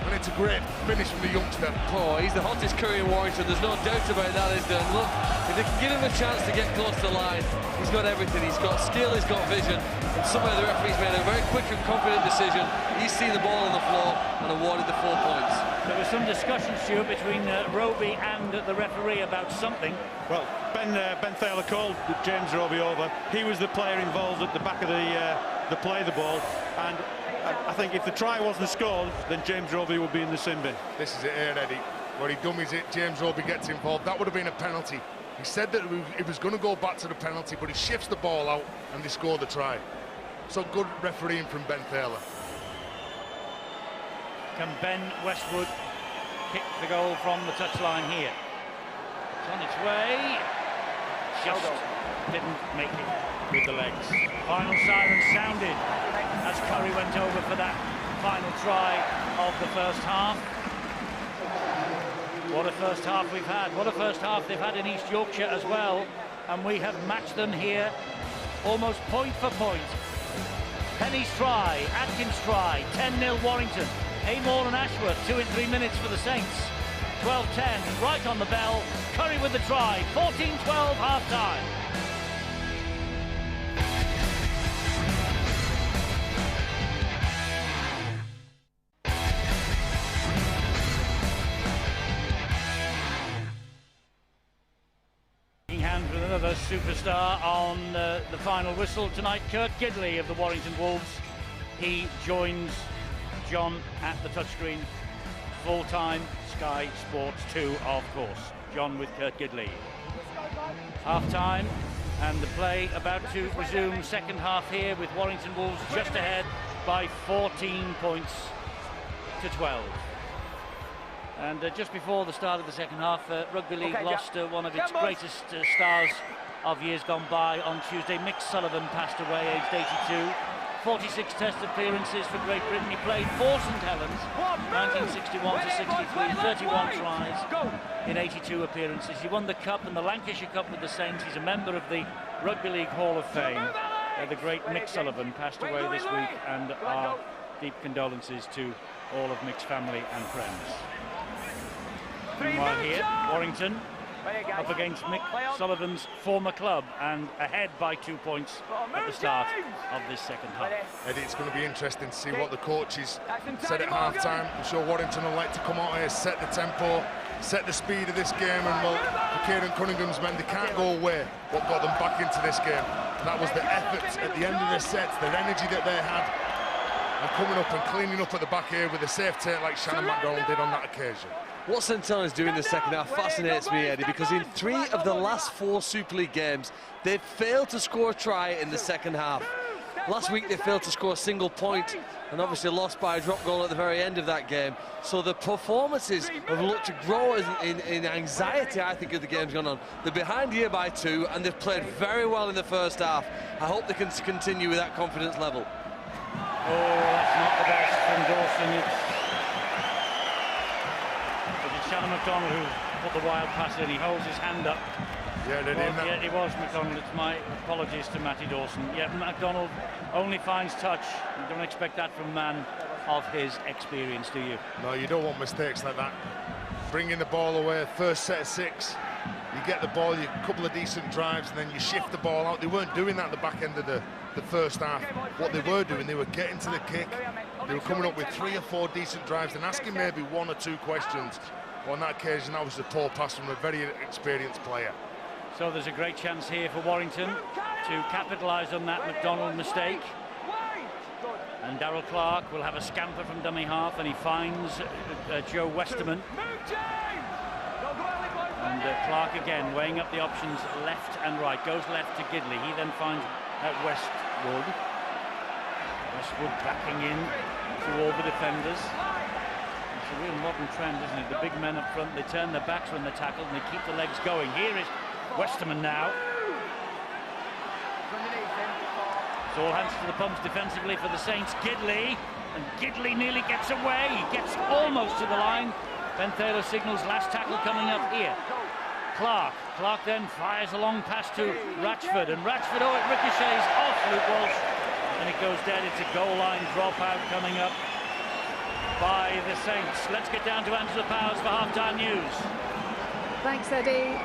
and it's a great finish from the youngster. Oh, he's the hottest Curry in Warrington, there's no doubt about that, is there? And look, if they can give him a chance to get close to the line, he's got everything. He's got skill, he's got vision, and somehow the referee's made a very quick and confident decision. He's seen the ball on the floor and awarded the 4 points. There was some discussion, Stuart, between Roby and the referee about something. Well, Ben Thaler called James Roby over. He was the player involved at the back of the play the ball, and I think if the try wasn't scored, then James Roby would be in the sin bin. This is it here, Eddie, where he dummies it, James Roby gets involved. That would have been a penalty. He said that it was going to go back to the penalty, but he shifts the ball out and they score the try. So good refereeing from Ben Taylor. Can Ben Westwood kick the goal from the touchline here? It's on its way. Just didn't make it with the legs. Final siren sounded as Curry went over for that final try of the first half. What a first half we've had. What a first half they've had in East Yorkshire as well. And we have matched them here almost point for point. Penny's try, Atkins' try, 10-0 Warrington. Amor and Ashworth, 2 in 3 minutes for the Saints. 12-10, right on the bell. Curry with the try, 14-12 half-time. Hand with another superstar on the final whistle tonight, Kurt Gidley of the Warrington Wolves. He joins John at the touchscreen, full-time Sky Sports 2, of course. John with Kurt Gidley. Half-time, and the play about to resume. Second half here with Warrington Wolves just ahead by 14 points to 12. And just before the start of the second half, Rugby League lost one of its greatest stars of years gone by on Tuesday. Mick Sullivan passed away, aged 82. 46 test appearances for Great Britain. He played for St Helens, 1961 to 63, 31 tries in 82 appearances. He won the Cup and the Lancashire Cup with the Saints. He's a member of the Rugby League Hall of Fame. The great Mick Sullivan passed away this week, and our deep condolences to all of Mick's family and friends. Meanwhile here, Warrington up against Mick Sullivan's former club and ahead by 2 points at the start of this second half. Eddie, it's going to be interesting to see what the coaches said at half-time. I'm sure Warrington will like to come out here, set the tempo, set the speed of this game, and well, for Kieran Cunningham's men, they can't go away what got them back into this game. And that was the effort at the end of the sets, the energy that they had, and coming up and cleaning up at the back here with a safe take like Shannon McDonald did on that occasion. What St Helens do in the second half fascinates me, Eddie, because in 3 of the last 4 Super League games, they've failed to score a try in the second half. Last week they failed to score a single point and obviously lost by a drop goal at the very end of that game. So the performances have looked to grow in anxiety, I think, as the game's gone on. They're behind here by 2 and they've played very well in the first half. I hope they can continue with that confidence level. Oh, that's not the best from Dawson. It's Shannon McDonald who put the wild pass in. He holds his hand up. Yeah, Yeah, it was McDonald. It's my apologies to Matty Dawson. Yeah, McDonald only finds touch. You don't expect that from a man of his experience, do you? No, you don't want mistakes like that. Bringing the ball away, first set of 6. You get the ball, you a couple of decent drives, and then you shift the ball out. They weren't doing that at the back end of the first half. What they were doing, they were getting to the kick. They were coming up with 3 or 4 decent drives and asking maybe 1 or 2 questions. On that occasion, that was a poor pass from a very experienced player. So there's a great chance here for Warrington to capitalise on that McDonald mistake. And Darryl Clark will have a scamper from dummy half, and he finds Joe Westerman. And Clark again weighing up the options left and right, goes left to Gidley. He then finds Westwood backing in to all the defenders. It's a real modern trend, isn't it? The big men up front, they turn their backs when they're tackled and they keep the legs going. Here is Westerman now. It's all hands to the pumps defensively for the Saints. Gidley, and Gidley nearly gets away. He gets almost to the line. Ben Taylor signals last tackle coming up here. Clark then fires a long pass to Ratchford, and Ratchford, oh, it ricochets off Luke Walsh, and it goes dead. It's a goal line dropout coming up by the Saints. Let's get down to Angela Powers for half-time news. Thanks, Eddie.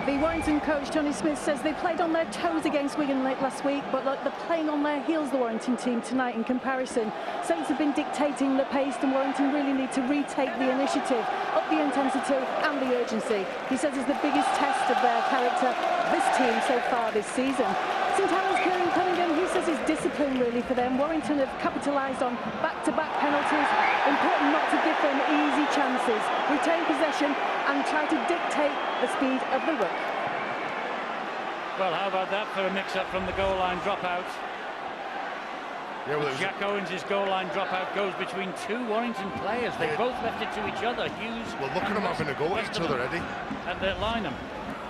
The Warrington coach, Johnny Smith, says they played on their toes against Wigan late last week, but look, they're playing on their heels, the Warrington team, tonight in comparison. Saints have been dictating the pace, and Warrington really need to retake the initiative, up the intensity and the urgency. He says it's the biggest test of their character, this team, so far this season. St Helens Kieran Cunningham, he says it's discipline really for them. Warrington have capitalised on back-to-back penalties. Important not to give them easy chances. Retain possession and try to dictate the speed of the ruck. Well, how about that for a mix-up from the goal line dropout? Yeah, well, Jack Owens' goal line dropout goes between two Warrington players. They both left it to each other. Hughes. well, look at them having a go at each other, Eddie. And they line them.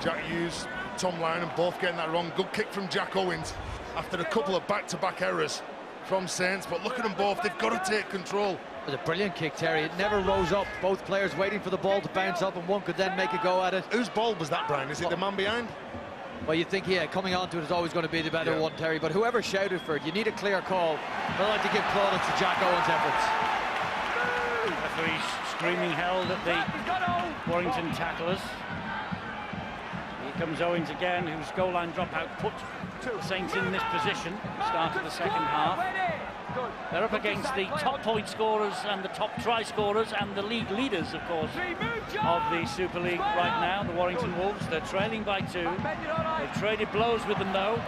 Jack Hughes, Tom Lynham both getting that wrong. Good kick from Jack Owens after a couple of back-to-back errors from Saints, but look at them both. They've got to take control. It was a brilliant kick, Terry. It never rose up. Both players waiting for the ball to bounce up, and one could then make a go at it. Whose ball was that, Brian? Is it the man behind? Well, you think, yeah, coming onto it is always going to be the better one, Terry. But whoever shouted for it, you need a clear call. But I'd like to give plaudits to Jack Owens' efforts. Referee screaming held at the Warrington tacklers. Here comes Owens again, whose goal line dropout put the Saints in this position. Start of the second half. They're up against the top point scorers and the top try scorers and the league leaders, of course, of the Super League right now, the Warrington Wolves. They're trailing by 2. They've traded blows with them, though,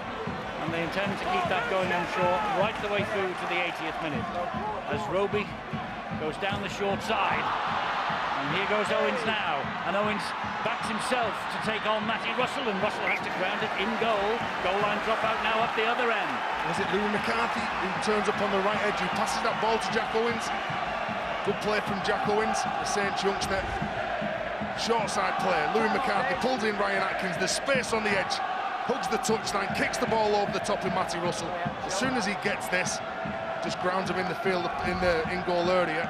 and they intend to keep that going, I'm sure, right the way through to the 80th minute. As Roby goes down the short side, and here goes Owens now, and Owens backs himself to take on Matty Russell, and Russell has to ground it in goal. Goal line dropout now up the other end. Was it Louis McCarthy who turns up on the right edge, who passes that ball to Jack Owens? Good play from Jack Owens, the Saints youngster. Short side play, Louis McCarthy pulls in Ryan Atkins, there's space on the edge, hugs the touchline, kicks the ball over the top of Matty Russell. As soon as he gets this, just grounds him in the field, in the in-goal area.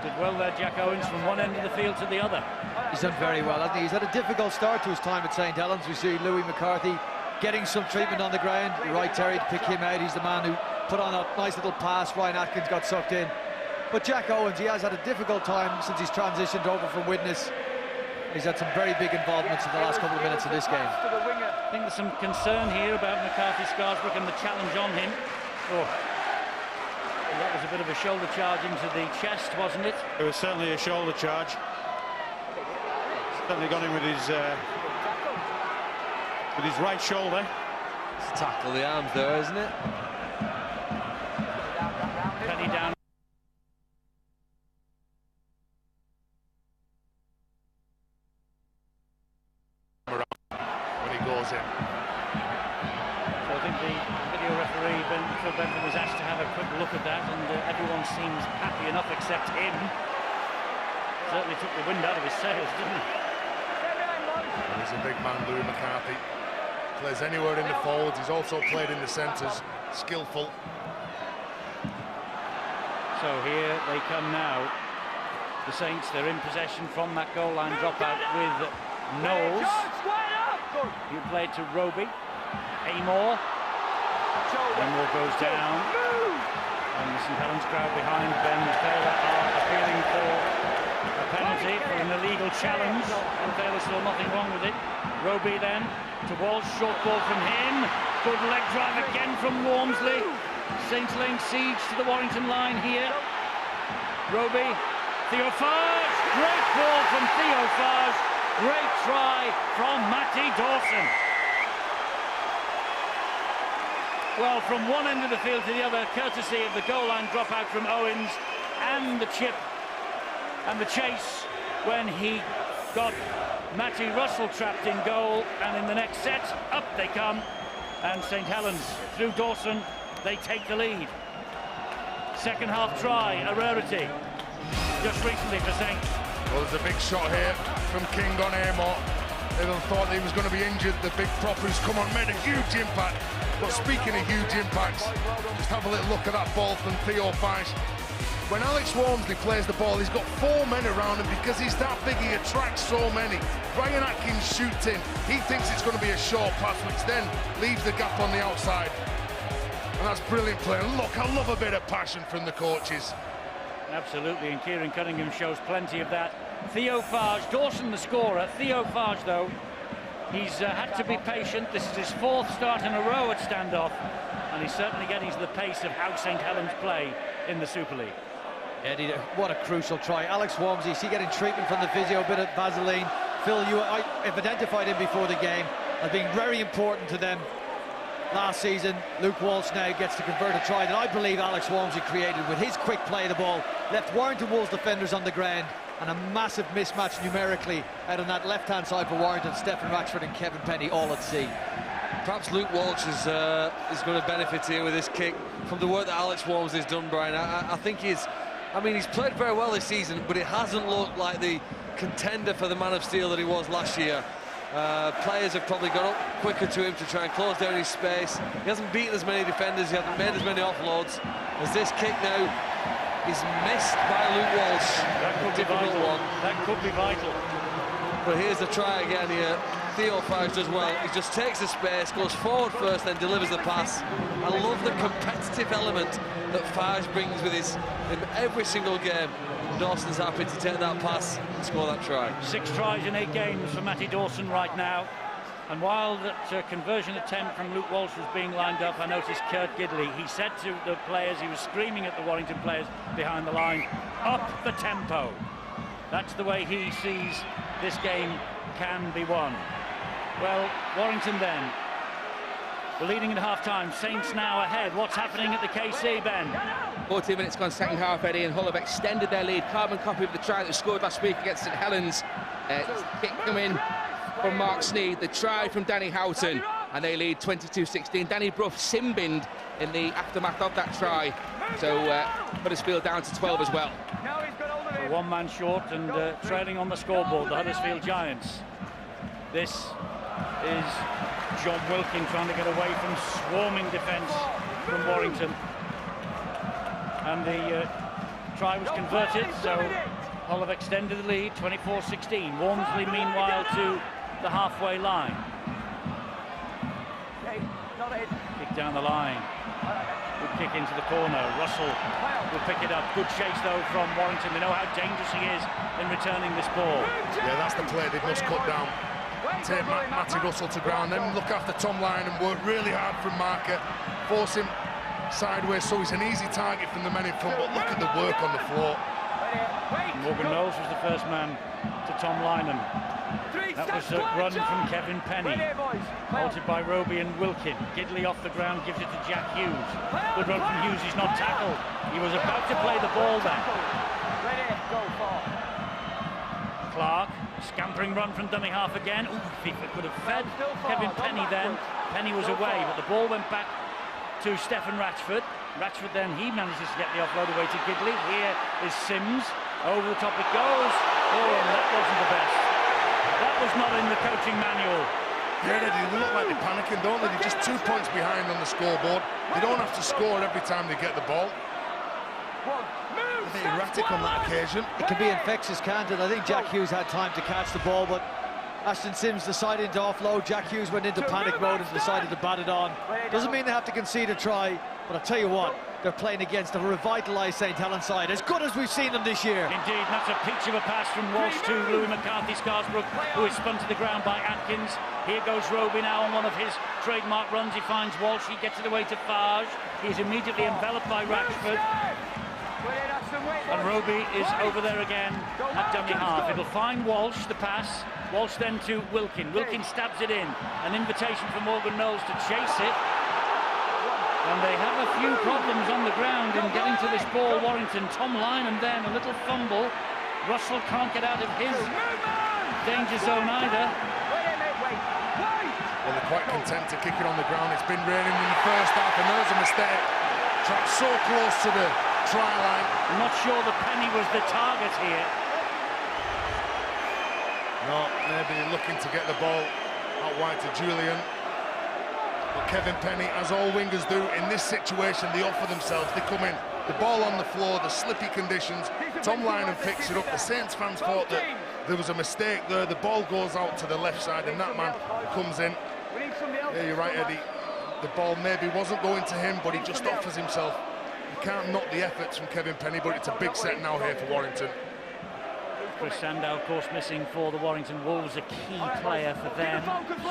Did well there, Jack Owens, from one end of the field to the other. He's done very well, hasn't he? He's had a difficult start to his time at St Helens. We see Louis McCarthy getting some treatment on the ground. You're right, Terry, to pick him out. He's the man who put on a nice little pass. Ryan Atkins got sucked in. But Jack Owens, he has had a difficult time since he's transitioned over from Widnes. He's had some very big involvements in the last couple of minutes of this game. I think there's some concern here about McCarthy Scarsbrook and the challenge on him. Oh. Well, that was a bit of a shoulder charge into the chest, wasn't it? It was certainly a shoulder charge. Certainly got him with his right shoulder. It's a tackle the arms there, isn't it? Penny down. When he goes in. So I think the video referee, Phil Benton, was asked to have a quick look at that, and everyone seems happy enough except him. Certainly took the wind out of his sails, didn't he? And he's a big man, Louis McCarthy. Plays anywhere in the forwards. He's also played in the centres. Skillful. So here they come now. The Saints, they're in possession from that goal line dropout with Knowles. He played to Roby. Amor. Amor goes down. And the St Helens crowd behind Ben Taylor are appealing for a penalty for an illegal challenge. And Taylor saw nothing wrong with it. Roby then to Walsh, short ball from him. Good leg drive again from Walmsley. Saints laying siege to the Warrington line here. Roby, Theo Farge, great ball from Theo Farge. Great try from Matty Dawson. Well, from one end of the field to the other, courtesy of the goal line dropout from Owens and the chip and the chase when he got Matty Russell trapped in goal, and in the next set, up they come, and St Helens, through Dawson, they take the lead. Second half try, a rarity. just recently for Saint. Well, there's a big shot here from King on Amor. Everyone thought he was going to be injured. The big prop who's come on made a huge impact. But speaking of huge impacts, just have a little look at that ball from Theo Fages. When Alex Walmsley plays the ball, he's got 4 men around him because he's that big, he attracts so many. Ryan Atkins shoots in. He thinks it's going to be a short pass, which then leaves the gap on the outside. And that's brilliant play. And look, I love a bit of passion from the coaches. Absolutely, and Kieran Cunningham shows plenty of that. Theo Fages, Dawson the scorer. Theo Fages, though, he's had to be patient. This is his 4th start in a row at standoff, and he's certainly getting to the pace of how St Helens play in the Super League. Eddie, what a crucial try. Alex Walmsley, you see getting treatment from the physio, a bit of Vaseline. Phil, I've identified him before the game as being very important to them. Last season, Luke Walsh now gets to convert a try that I believe Alex Walmsley created with his quick play of the ball. Left Warrington Wolves defenders on the ground, and a massive mismatch numerically out on that left-hand side for Warrington. Stephen Ratchford and Kevin Penny all at sea. Perhaps Luke Walsh is going to benefit here with this kick from the work that Alex Walmsley has done, Brian. I think he's played very well this season, but it hasn't looked like the contender for the Man of Steel that he was last year. Players have probably got up quicker to him to try and close down his space. He hasn't beaten as many defenders, he hasn't made as many offloads. As this kick now is missed by Luke Walsh. That could be vital. That could be vital. But here's the try again here. Theo Fages does well. He just takes the space, goes forward first, then delivers the pass. I love the competitive element that Fages brings with his in every single game. Dawson's happy to take that pass and score that try. 6 tries in 8 games for Matty Dawson right now. And while that conversion attempt from Luke Walsh was being lined up, I noticed Kurt Gidley. He said to the players, he was screaming at the Warrington players behind the line, up the tempo. That's the way he sees this game can be won. Well, Warrington then. We're leading at half-time. Saints now ahead. What's happening at the KC, Ben? 14 minutes gone second half, Eddie, and Hull have extended their lead. Carbon copy of the try that was scored last week against St Helens. Kick coming from Mark Sneed, the try from Danny Houghton, and they lead 22-16. Danny Brough sin-binned in the aftermath of that try, so Huddersfield down to 12 as well. A 1-man short and trailing on the scoreboard, the Huddersfield Giants. This is John Wilkin trying to get away from swarming defence from Warrington. And the try was converted, so Hull have extended the lead, 24-16. Walmsley, meanwhile, to the halfway line. Kick down the line. Good kick into the corner. Russell will pick it up. Good chase, though, from Warrington. They know how dangerous he is in returning this ball. Yeah, that's the play they must cut down. Take Matty Russell to ground, then look after Tom Lyon and work really hard from marker. Force him sideways, so he's an easy target from the men in front, but look at the work on the floor. Morgan Knowles was the first man to Tom Lynham. That was a run from Kevin Penny, halted by Roby and Wilkin. Gidley off the ground, gives it to Jack Hughes. Good run from Hughes, he's not tackled. He was about to play the ball then. Clark, scampering run from dummy half again. Ooh, FIFA could have fed Kevin Penny then. Penny was away, but the ball went back to Stephen Ratchford. Ratchford then, he manages to get the offload away to Gidley. Here is Sims. Over the top it goes. Oh, and that wasn't the best. That was not in the coaching manual. Yeah, they look like they're panicking, don't they? They're just 2 points behind on the scoreboard. They don't have to score every time they get the ball. They're erratic on that occasion. It can be infectious, can't it? I think Jack Hughes had time to catch the ball, but Ashton Sims decided to offload. Jack Hughes went into panic mode and decided to bat it on. Doesn't mean they have to concede a try, but I'll tell you what, they're playing against a revitalised St Helens side, as good as we've seen them this year. Indeed, that's a peach of a pass from Walsh to Louis McCarthy Scarsbrook, who is spun to the ground by Atkins. Here goes Roby now on one of his trademark runs. He finds Walsh, he gets it away to Fages. He's immediately enveloped by Ratchford. And Roby is over there again at dummy half. It'll find Walsh, the pass. Walsh then to Wilkin. Wilkin stabs it in. An invitation for Morgan Knowles to chase it. And they have a few problems on the ground in getting to this ball, Warrington. Tom Lynham then, a little fumble. Russell can't get out of his danger zone either. Well, they're quite content to kick it on the ground. It's been raining in the first half, and there's a mistake. Trapped so close to the try line. I'm not sure that Penny was the target here. No, maybe looking to get the ball out wide to Julian. But Kevin Penny, as all wingers do, in this situation, they offer themselves. They come in, the ball on the floor, the slippy conditions. Tom Lynham picks it up. The Saints fans thought that there was a mistake there. The ball goes out to the left side, and that man comes in. Yeah, you're right, Eddie. The ball maybe wasn't going to him, but he just offers himself. You can't knock the efforts from Kevin Penny, but it's a big set now here for Warrington. Chris Sandow, of course, missing for the Warrington Wolves, a key player for them.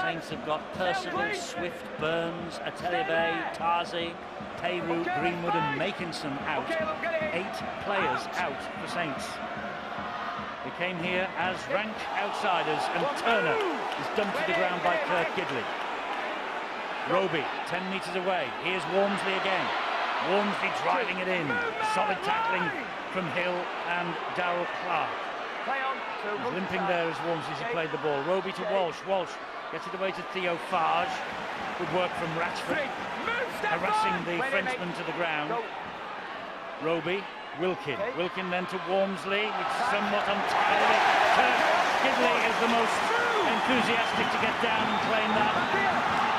Saints have got Percival, Swift, Burns, Atelebe, Tarzi, Peyroux, Greenwood and Makinson out. 8 players out for Saints. They came here as rank outsiders, and Turner is dumped to the ground by Kirk Gidley. Roby, 10 metres away. Here's Walmsley again. Walmsley driving it in. Solid tackling from Hill and Darrell Clark. He's limping there as Walmsley as he played the ball. Roby to Walsh. Walsh gets it away to Theo Farge. Good work from Ratchford, harassing the Frenchman to the ground. Roby, Wilkin. Wilkin then to Walmsley, which is somewhat untidy. Gidley is the most enthusiastic to get down and claim that.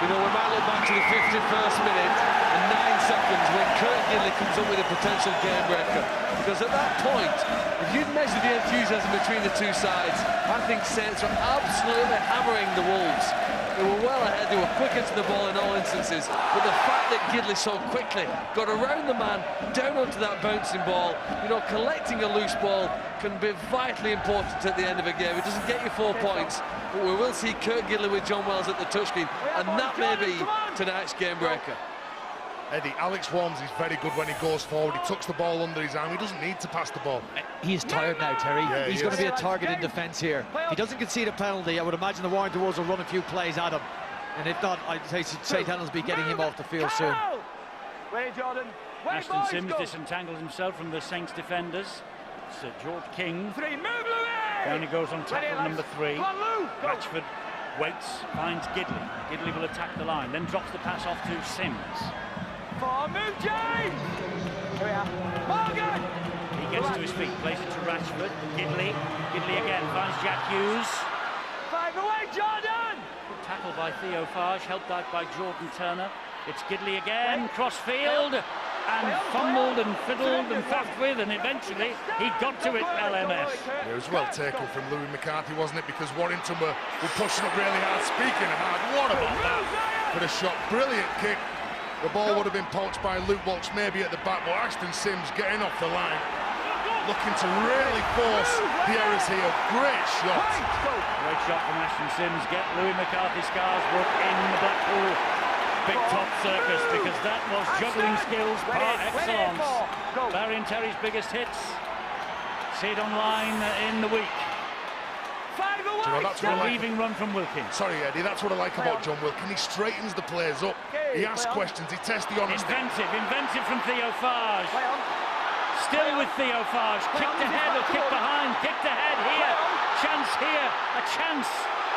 You know, we might look back to the 51st minute and 9 seconds when Kirk Gidley comes up with a potential game breaker. Because at that point, if you'd measure the enthusiasm between the two sides, I think Saints were absolutely hammering the Wolves. They were well ahead, they were quicker to the ball in all instances, but the fact that Gidley so quickly got around the man, down onto that bouncing ball, you know, collecting a loose ball can be vitally important at the end of a game. It doesn't get you 4 points, but we will see Kirk Gidley with John Wells at the touchscreen, and that may be tonight's game breaker. Eddie, Alex Walmsley's very good when he goes forward. He tucks the ball under his arm. He doesn't need to pass the ball. He is tired now, Terry. Yeah, he's going to be a target in defence here. If he doesn't concede a penalty, I would imagine the Warrington Wolves will run a few plays at him. And if not, I'd say St Helens will be getting him off the field soon. Ashton Sims disentangles himself from the Saints defenders. Sir George King. Down he goes on tackle number 3. Ratchford waits, finds Gidley. Gidley will attack the line, then drops the pass off to Sims. Move, James! Morgan! He gets to his feet, plays it to Ratchford. Gidley again finds Jack Hughes. 5 away, Jordan! Good tackle by Theo Farge, helped out by Jordan Turner. It's Gidley again, crossfield, and fumbled and fiddled and faffed with, and eventually he got to it, LMS. It was well taken from Louis McCarthy, wasn't it? Because Warrington were pushing up really hard. Speaking of hard, what about that? For the shot, brilliant kick. The ball would have been poached by Luke Walsh, maybe at the back, but Ashton Sims getting off the line, looking to really force the errors here. Great shot. Great shot from Ashton Sims. Get Louis McCarthy Scarsbrook in the Blackpool Big Top Circus, because that was juggling skills par excellence. Barry and Terry's biggest hits. See it online in the week. You know, that's what a leaving run from Wilkin. Sorry, Eddie, that's what I like about John Wilkin. He straightens the players up. He asks questions. He tests the honesty. Inventive from Theo Farge. Still with Theo Farge. Kicked ahead or kicked behind. Kicked ahead here. Chance here. A chance.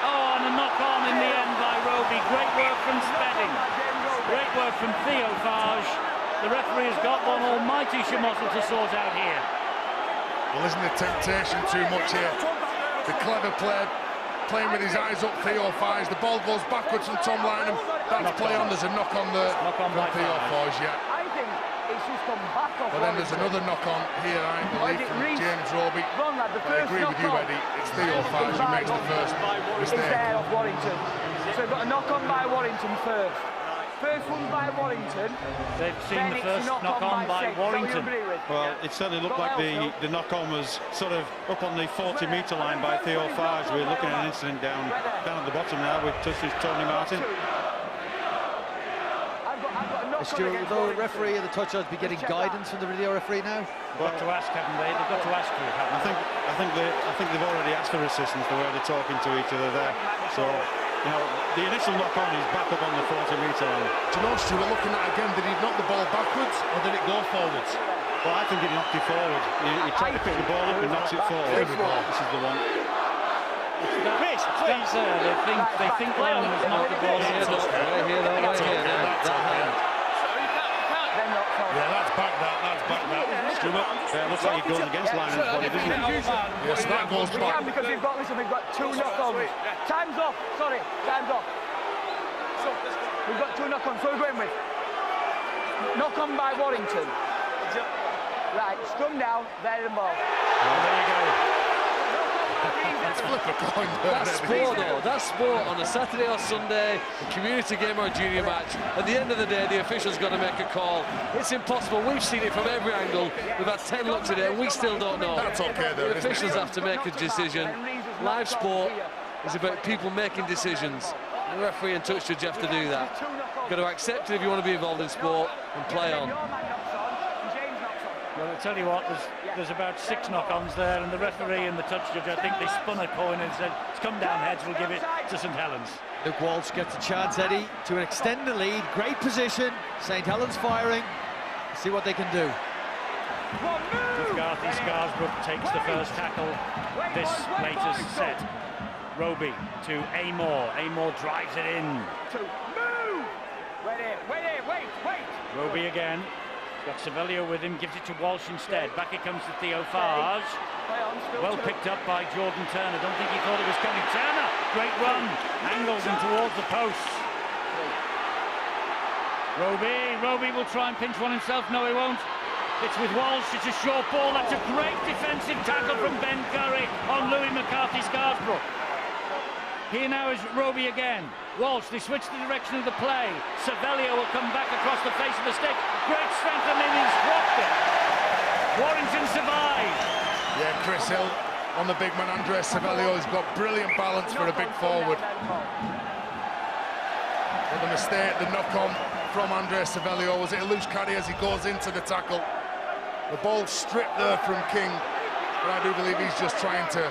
Oh, and a knock on in the end by Roby. Great work from Spedding. Great work from Theo Farge. The referee has got one almighty shamozzle to sort out here. Well, isn't the temptation too much here? The clever player playing with his eyes up, Theo Farge. The ball goes backwards from Tom Lynham. That's play on. There's a knock on there from Theo Farge, yeah. I think it's just come back off. But then there's another knock on here, I believe, from James Roby. I agree with you, Eddie. It's Theo Farge who makes the first mistake. Is there of Warrington. So we've got a knock on by Warrington first. First one by Warrington. They've seen the first knock on by Warrington. Well, it certainly looked like the knock on was sort of up on the 40-metre line by Theo Farge. We're looking at an incident down at the bottom now with Tony Martin. Stuart, will the referee and the touchdowns be getting guidance from the video referee now? They've got to ask, haven't they? They've got to ask for it, haven't they? I think they've already asked for assistance the way they're talking to each other there. So, you know, the initial knock on is back up on the 40-metre line. Do you know, Stuart, looking at it again, did he knock the ball backwards or did it go forwards? Well, I think it knocked it forward. He tried to pick the ball up and knocks it forward. This is the one. Chris, please, they think Lynham has knocked the ball in. Right here. Then not so. Yeah, that's back that. Stuart, looks like it goes against lineman's body, doesn't it? Yes, that goes We back. can because we've got two knock-ons. Time's off. Sorry, time's off. We've got two knock-ons. So we're going with knock-on by Warrington. Right, scrum down, there the ball. There you go. Let's flip a coin. That's sport, though. That's sport on a Saturday or Sunday, a community game or a junior match. At the end of the day, the official's got to make a call. It's impossible. We've seen it from every angle. We've had 10 looks at it, and we still don't know. That's okay, though. The officials have to make a decision. Live sport is about people making decisions. The referee and touch judge have to do that. You've got to accept it if you want to be involved in sport and play on. Well, I'll tell you what, there's about 6 knock-ons there, and the referee and the touch judge, I think they spun a coin and said, it's come down heads, we'll give it to St Helens. Luke Walsh gets a chance, Eddie, to extend the lead. Great position. St Helens firing. See what they can do. McCarthy Scarsbrook takes the first tackle this latest set. Roby to Amor. Amor drives it in. Move! Wait! Roby again. Got Savelio with him, gives it to Walsh instead. Back it comes to Theo Farge. Well picked up by Jordan Turner. Don't think he thought it was coming. Turner, great run. Angles him towards the posts. Roby will try and pinch one himself. No, he won't. It's with Walsh. It's a short ball. That's a great defensive tackle from Ben Curry on Louis McCarthy Scarsbrook. Here now is Roby again. Walsh, they switch the direction of the play. Savelio will come back across the face of the stick. Great strength, and then he's dropped it. Warrington survived. Yeah, Chris Hill on the big man. Andres Savelio has got brilliant balance for a big forward. But the mistake, the knock-on from Andres Savelio, was it a loose carry as he goes into the tackle? The ball stripped there from King, but I do believe he's just trying to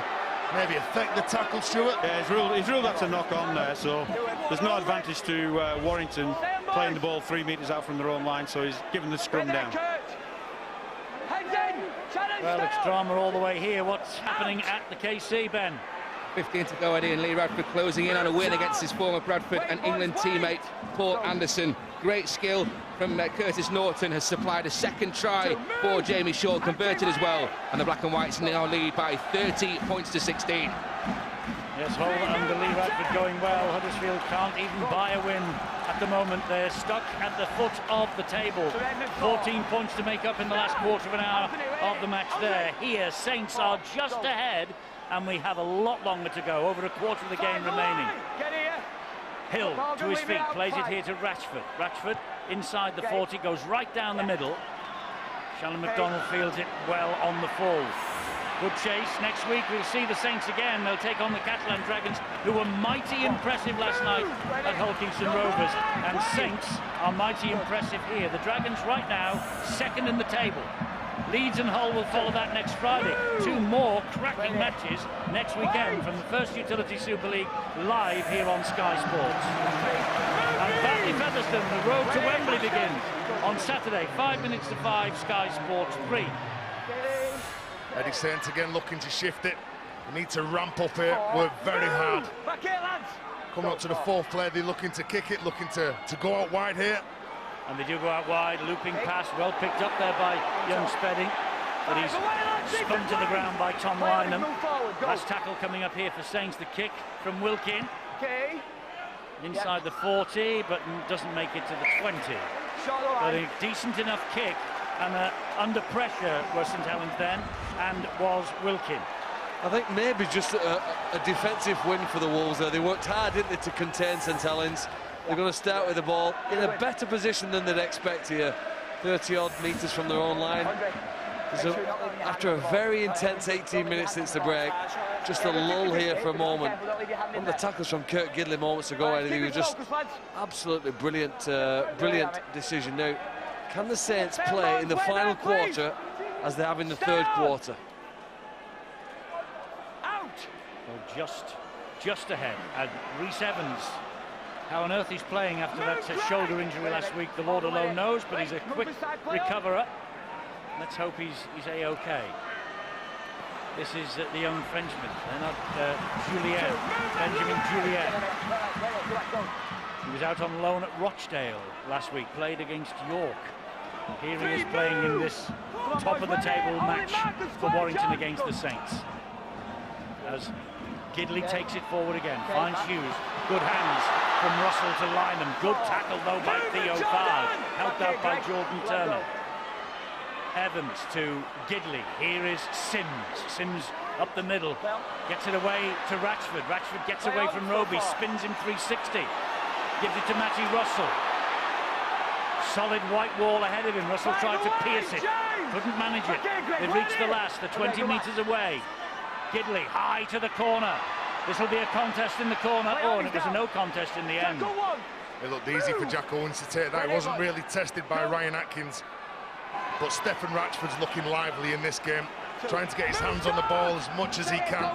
maybe affect the tackle, Stuart. Yeah, he's ruled that's a knock-on there, so there's no advantage to Warrington playing the ball 3 metres out from their own line, so he's given the scrum down. Well, it's drama all the way here. What's happening at the KC, Ben? 15 to go, Eddie, and Lee Radford closing in on a win against his former Bradford and England teammate, Paul Anderson. Great skill from Curtis Norton, has supplied a second try for Jamie Shaw, converted as well, and the Black and Whites now lead by 30 points to 16. Yes, Hull under Lee Radford going well. Huddersfield can't even buy a win at the moment. They're stuck at the foot of the table. 14 points to make up in the last quarter of an hour of the match there. Here, Saints are just ahead, and we have a lot longer to go, over a quarter of the game remaining. Hill to his feet, plays it here to Ratchford. Ratchford inside the 40, goes right down the middle. Shannon McDonald fields it well on the full. Good chase. Next week we'll see the Saints again. They'll take on the Catalan Dragons, who were mighty impressive last night at Hull Kingston Rovers. And Saints are mighty impressive here. The Dragons right now second in the table. Leeds and Hull will follow that next Friday. 2 more cracking matches next weekend from the First Utility Super League, live here on Sky Sports. And Batley Featherstone, the road to Wembley begins on Saturday, 5 minutes to 5, Sky Sports 3. Eddie Saints again looking to shift it. They need to ramp up here, work very hard. Coming up to the 4th play, they're looking to kick it, looking to go out wide here. And they do go out wide, looping pass, well picked up there by young Spedding, but he's spun to the ground by Tom Lynham. Last tackle coming up here for Saints, the kick from Wilkin. Inside the 40, but doesn't make it to the 20. But a decent enough kick, and under pressure was St Helens then, and was Wilkin. I think maybe just a defensive win for the Wolves there. They worked hard, didn't they, to contain St Helens. They're going to start with the ball in a better position than they'd expect here, 30-odd metres from their own line. After a very intense 18 minutes since the break, just a lull here for a moment. One of the tackles from Kirk Gidley moments ago, Eddie, they were just absolutely brilliant, brilliant decision. Now, can the Saints play in the final quarter as they have in the 3rd quarter? Well, just ahead, and Rhys Evans. How on earth he's playing after that shoulder injury last week, the Lord alone knows, but he's a quick recoverer. Let's hope he's A-OK. This is the young Frenchman, not Julien, Benjamin Julien. He was out on loan at Rochdale last week, played against York. Here he is playing in this top of the table match for Warrington against the Saints. As Gidley takes it forward again, finds Hughes, good hands from Russell to line them. Good tackle though by Theo Fard, helped out by Jordan Turner. Evans to Gidley, here is Sims up the middle, gets it away to Ratchford. Ratchford gets away from Roby, spins him 360, gives it to Matty Russell. Solid white wall ahead of him. Russell tried to pierce it, couldn't manage it. They reached the last, they're 20 metres away. Gidley high to the corner. This will be a contest in the corner. Oh, and it was a no contest in the end. It looked easy for Jack Owens to take that. It wasn't really tested by Ryan Atkins. But Stephen Ratchford's looking lively in this game, trying to get his hands on the ball as much as he can.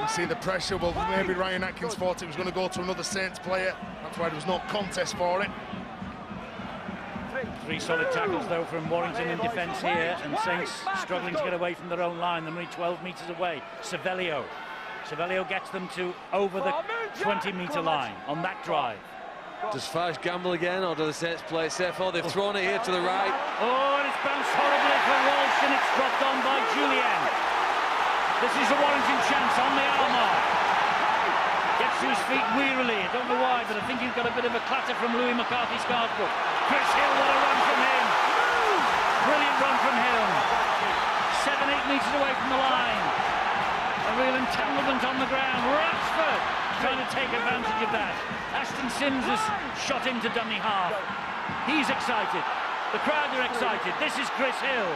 You see the pressure. Well, maybe Ryan Atkins thought it was going to go to another Saints player. That's why there was no contest for it. Three solid tackles though from Warrington in defence here, and Saints struggling to get away from their own line. They're only 12 metres away. Savelio gets them to over the 20-metre line on that drive. Does Fage gamble again, or do the Saints play it safe? Oh, they've thrown it here to the right. Oh, and it's bounced horribly for Walsh, and it's dropped on by Julian. This is a Warrington chance on the hour mark. Gets to his feet wearily. I don't know why, but I think he's got a bit of a clatter from Louis McCarthy's guard book. Chris Hill, what a run from him. Brilliant run from Hill. 7-8 metres away from the line. A real entanglement on the ground. Ratchford trying to take advantage of that. Aston Sims has shot into dummy half. He's excited. The crowd are excited. This is Chris Hill.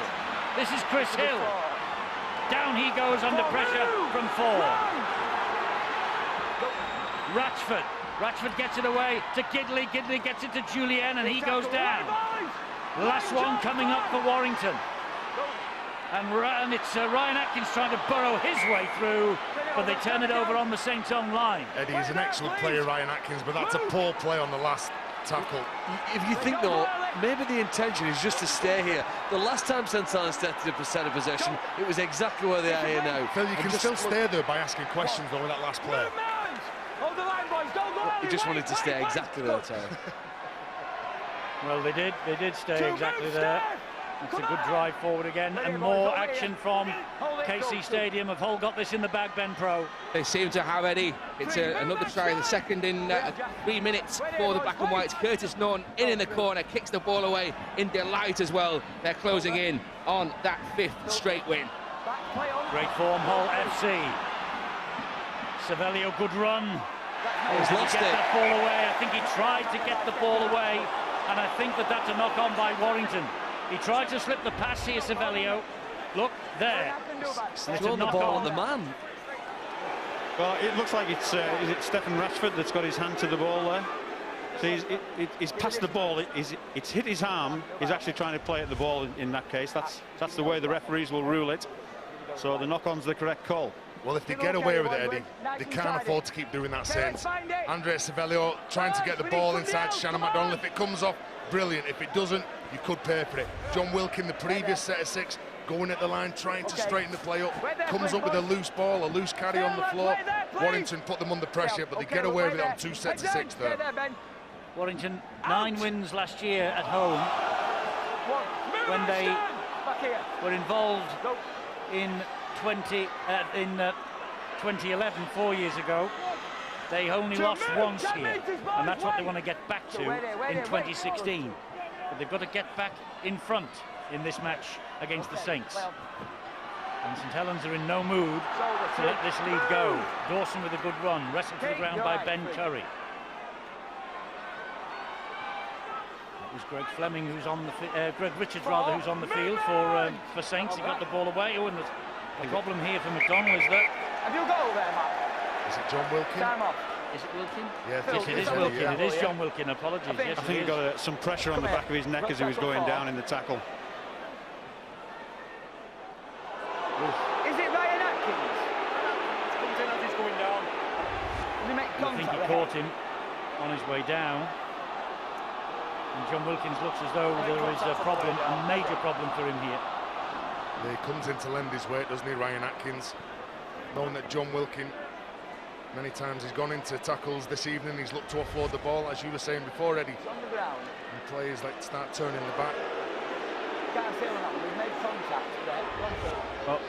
This is Chris Hill. Down he goes under pressure from 4. Ratchford gets it away to Gidley. Gidley gets it to Julian, and he goes down. Last one coming up for Warrington. And it's Ryan Atkins trying to burrow his way through, but they turn it over on the Saints' own line. Eddie is an excellent player, Ryan Atkins, but that's a poor play on the last tackle. If you think, though, maybe the intention is just to stay here. The last time St. Helens stepped in percent of possession, it was exactly where they are here now. Phil, you can still stay there by asking questions over that last play. He just wanted to stay exactly there, Terry. Well, they did stay exactly there. It's a good drive forward again, and more action from KC Stadium. Have Hull got this in the bag, Ben Pro? They seem to have, Eddie. It's another try, the second in 3 minutes for the Black and Whites. Curtis Norton in the corner, kicks the ball away in delight as well. They're closing in on that 5th straight win. Great form, Hull FC. Savelio, good run. He's lost it. That ball away. I think he tried to get the ball away, and I think that's a knock on by Warrington. He tried to slip the pass here, Savelio. Look, there. He's thrown the ball at the man. Well, it looks like it's is it Stephen Ratchford that's got his hand to the ball there? So he's passed the ball. It's hit his arm. He's actually trying to play at the ball in that case. That's the way the referees will rule it. So the knock-on's the correct call. Well, if they get away with it, Eddie, they can't afford to keep doing that, Saints. Andre Savelio trying to get the ball inside Shannon McDonald. If it comes off, brilliant. If it doesn't, you could pay for it. John Wilkin, the previous set of 6, going at the line, trying to straighten the play up, comes up with a loose ball, a loose carry on the floor. Warrington put them under pressure, but they get away with it on 2 sets of 6 there. Warrington 9 wins last year at home when they were involved in 2011, 4 years ago. They only lost once here, and that's what they want to get back to in 2016. But they've got to get back in front in this match against the Saints. And St. Helens are in no mood to let this lead go. Dawson with a good run, wrestled to the ground by Ben Curry. It was Greg Fleming who's on the Greg Richards rather, who's on the field for Saints. He got the ball away. Oh, and the problem here for McDonald is that. Have you got there, Matt? Is it John Wilkin? Time off. Is it Wilkin? Yeah, Yes, it is Wilkin. Yeah. It is John Wilkin. Apologies. Yes, I think he got some pressure on the back of his neck as he was going down in the tackle. Is it Ryan Atkins? Comes in as he's going down. Did he make I contact think he with caught him on his way down. And John Wilkins looks as though there is a problem, a major problem for him here. He comes in to lend his weight, doesn't he, Ryan Atkins? Knowing that John Wilkin, many times he's gone into tackles this evening, he's looked to offload the ball, as you were saying before, Eddie. on the ground. And players like to start turning the back. can't say on that one. He's made contact there. Well,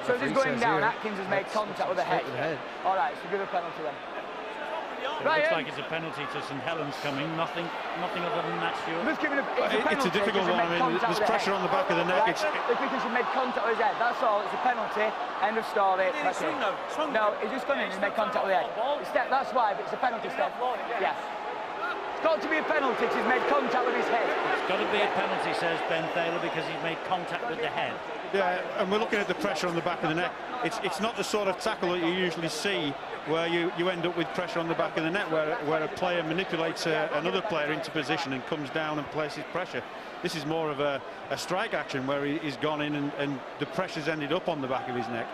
so he's going down. Here, Atkins has made contact with the head. All right, so give a penalty then. It looks like it's a penalty to St Helens coming. Nothing other than that, Stuart. It's a difficult one. I mean, there's pressure on the back of the neck. It's because he made contact with his head. That's all. It's a penalty. End of story. No, he's just gone in and made contact with the head. That's why. But it's a penalty step. Yes. It's got to be a penalty because he's made contact with his head. It's got to be a penalty, says Ben Thaler, because he's made contact with the head. Yeah, and we're looking at the pressure on the back of the neck. It's not the sort of tackle that you usually see where you end up with pressure on the back of the net, where a player manipulates another player into position and comes down and places pressure. This is more of a strike action where he's gone in and the pressure's ended up on the back of his neck.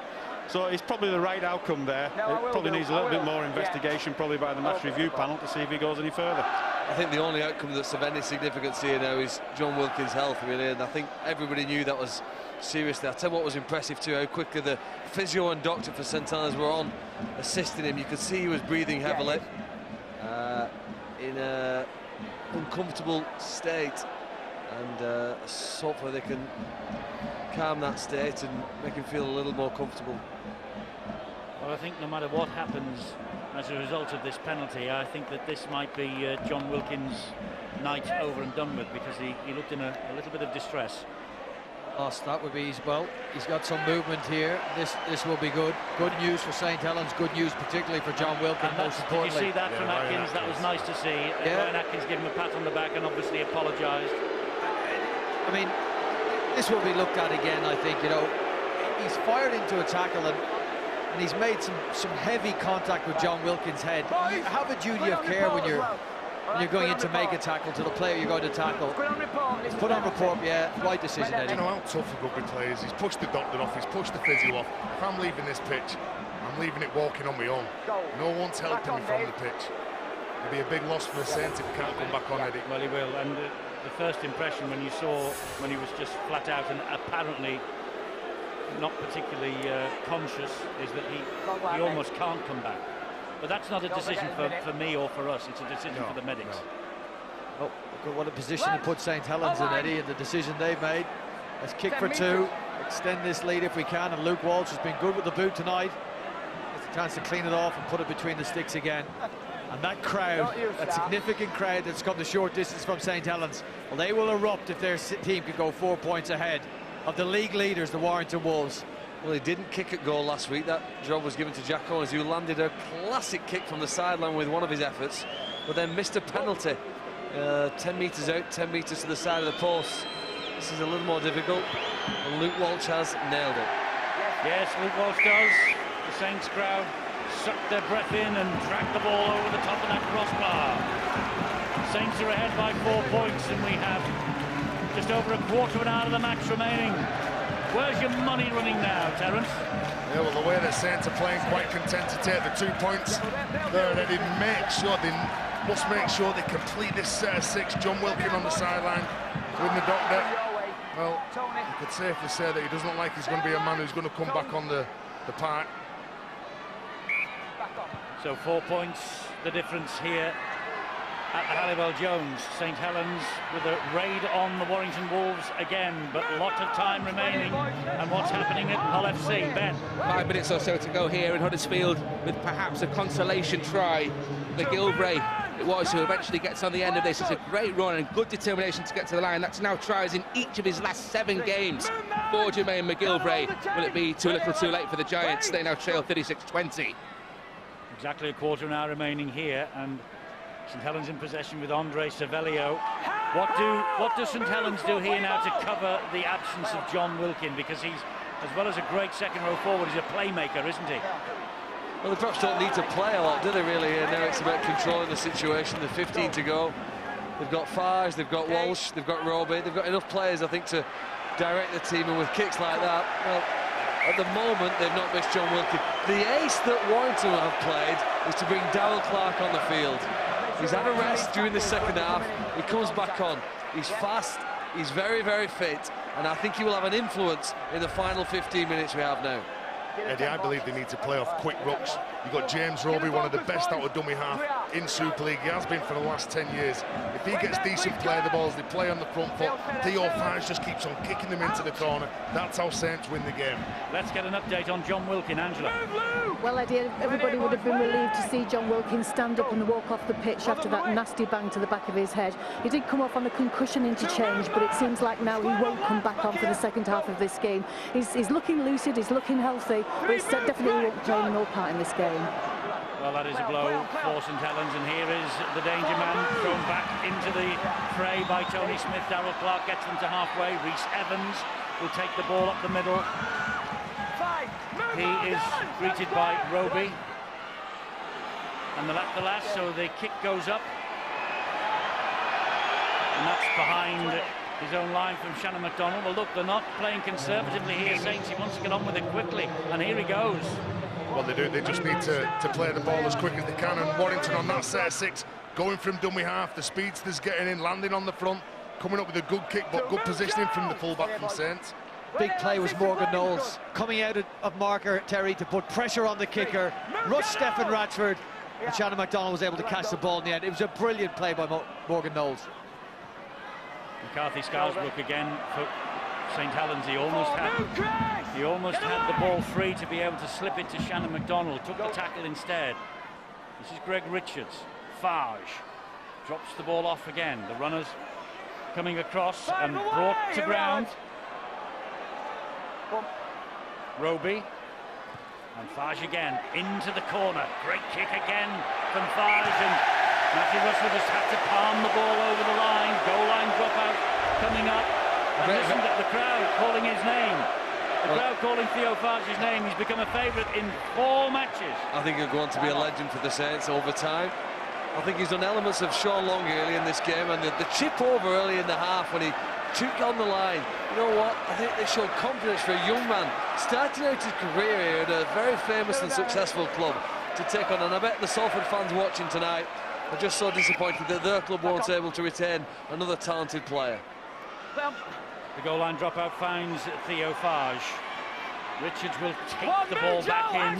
So it's probably the right outcome there. It probably needs a little bit more investigation, probably by the match review panel, to see if he goes any further. I think the only outcome that's of any significance here now is John Wilkins' health, really, and I think everybody knew that was seriously. I'll tell you what was impressive too, how quickly the physio and doctor for St Helens were on assisting him. You could see he was breathing heavily, in an uncomfortable state, and hopefully they can calm that state and make him feel a little more comfortable. Well, I think no matter what happens as a result of this penalty, I think that this might be John Wilkins' night over and done with, because he looked in a little bit of distress. That would be, well, he's got some movement here. This will be good. Good news for St Helens, good news particularly for John Wilkins, most importantly. Did you see that from Atkins? That was nice to see. Ryan Atkins gave him a pat on the back and obviously apologised. I mean, this will be looked at again, I think. You know, he's fired into a tackle and he's made some heavy contact with John Wilkins' head. You have a duty of care when you're going in to make a tackle to the player you're going to tackle. Put on report, yeah, right decision, Eddie. You know how tough a rugby player is. He's pushed the doctor off, he's pushed the physio off. If I'm leaving this pitch, I'm leaving it walking on my own. No one's helping me from the pitch. It'll be a big loss for the Saints if he can't come back on, Eddie. Well, he will. And the first impression when he was just flat out and apparently not particularly conscious is that he almost can't come back. But that's not a decision for me or for us. It's a decision for the medics. Oh, look at what a position to put St Helens in, Eddie, and the decision they've made. Let's kick for two, extend this lead if we can, and Luke Walsh has been good with the boot tonight. Gets a chance to clean it off and put it between the sticks again. And that crowd, that significant crowd that's come the short distance from St Helens, well, they will erupt if their team could go 4 points ahead of the league leaders, the Warrington Wolves. Well, he didn't kick at goal last week. That job was given to Jack Owens, who landed a classic kick from the sideline with one of his efforts, but then missed a penalty. 10 metres out, 10 metres to the side of the post. This is a little more difficult, and Luke Walsh has nailed it. Yes, Luke Walsh does. The Saints crowd sucked their breath in and dragged the ball over the top of that crossbar. Saints are ahead by 4 points, and we have just over a quarter of an hour of the match remaining. Where's your money running now, Terence? Yeah, well, the way that Saints are playing, quite content to take the 2 points there, and they must make sure they complete this set of 6. John Wilkins on the sideline with the doctor. Well, you could safely say that he doesn't look like he's going to be a man who's going to come back on the park. So 4 points, the difference here at the Halliwell Jones. St Helens with a raid on the Warrington Wolves again, but a lot of time remaining. And what's happening at Hull FC, Ben? 5 minutes or so to go here in Huddersfield, with perhaps a consolation try. McGilvray, it was, who eventually gets on the end of this. It's a great run and good determination to get to the line. That's now tries in each of his last 7 games for Jermaine McGilvray. Will it be too little too late for the Giants? They now trail 36-20. Exactly a quarter of an hour remaining here, and St Helens in possession with Andre Savelio. What does St Helens do here now to cover the absence of John Wilkins? Because he's, as well as a great second row forward, he's a playmaker, isn't he? Well, they perhaps don't need to play a lot, do they, really? And now it's about controlling the situation. The 15 to go. They've got Fars, they've got Walsh, they've got Roby. They've got enough players, I think, to direct the team. And with kicks like that, well, at the moment, they've not missed John Wilkins. The ace that Warrington have played is to bring Darryl Clark on the field. He's had a rest during the second half. He comes back on. He's fast. He's very, very fit. And I think he will have an influence in the final 15 minutes we have now. Eddie, I believe they need to play off quick rucks. You've got James Roby, one of the best out of dummy half in Super League. He has been for the last 10 years. If he gets decent play of the balls, they play on the front foot. Theo Fines just keeps on kicking them into the corner. That's how Saints win the game. Let's get an update on John Wilkin, Angela. Well, Eddie, everybody would have been relieved to see John Wilkins stand up and walk off the pitch after that nasty bang to the back of his head. He did come off on a concussion interchange, but it seems like now he won't come back on for the second half of this game. He's looking lucid, he's looking healthy, but he definitely won't play no part in this game. Well, that is a blow for St Helens, and here is the danger man thrown back into the fray by Tony Smith. Darrell Clark gets them to halfway. Rhys Evans will take the ball up the middle. He is greeted by Roby. And the last, so the kick goes up. And that's behind his own line from Shannon McDonald. Well, look, they're not playing conservatively here, Saints. He wants to get on with it quickly, and here he goes. Well, they do. They just need to play the ball as quick as they can. And Warrington on that set of 6, going from dummy half. The speedster's getting in, landing on the front, coming up with a good kick, but good positioning from the fullback from Saints. Big play was Morgan Knowles coming out of marker, Terry, to put pressure on the kicker, rush Stephen Ratchford, and Shannon McDonald was able to catch the ball in the end. It was a brilliant play by Morgan Knowles. McCarthy Scarsbrook again for St Helens. He almost had the ball free to be able to slip it to Shannon McDonald. Took the tackle instead. This is Greg Richards. Farge drops the ball off again. The runners coming across and brought to ground. Roby and Farge again into the corner. Great kick again from Farge, and Matthew Russell just had to palm the ball over the line. Goal line dropout coming up. And listen to the crowd calling his name. The crowd calling Theo Farge's name. He's become a favourite in 4 matches. I think he'll go on to be a legend for the Saints over time. I think he's done elements of Sean Long early in this game, and the chip over early in the half when he took on the line. You know what? I think they showed confidence for a young man starting out his career here at a very famous and successful club to take on. And I bet the Salford fans watching tonight are just so disappointed that their club weren't able to retain another talented player. The goal line dropout finds Theo Farge. Richards will take the ball back in.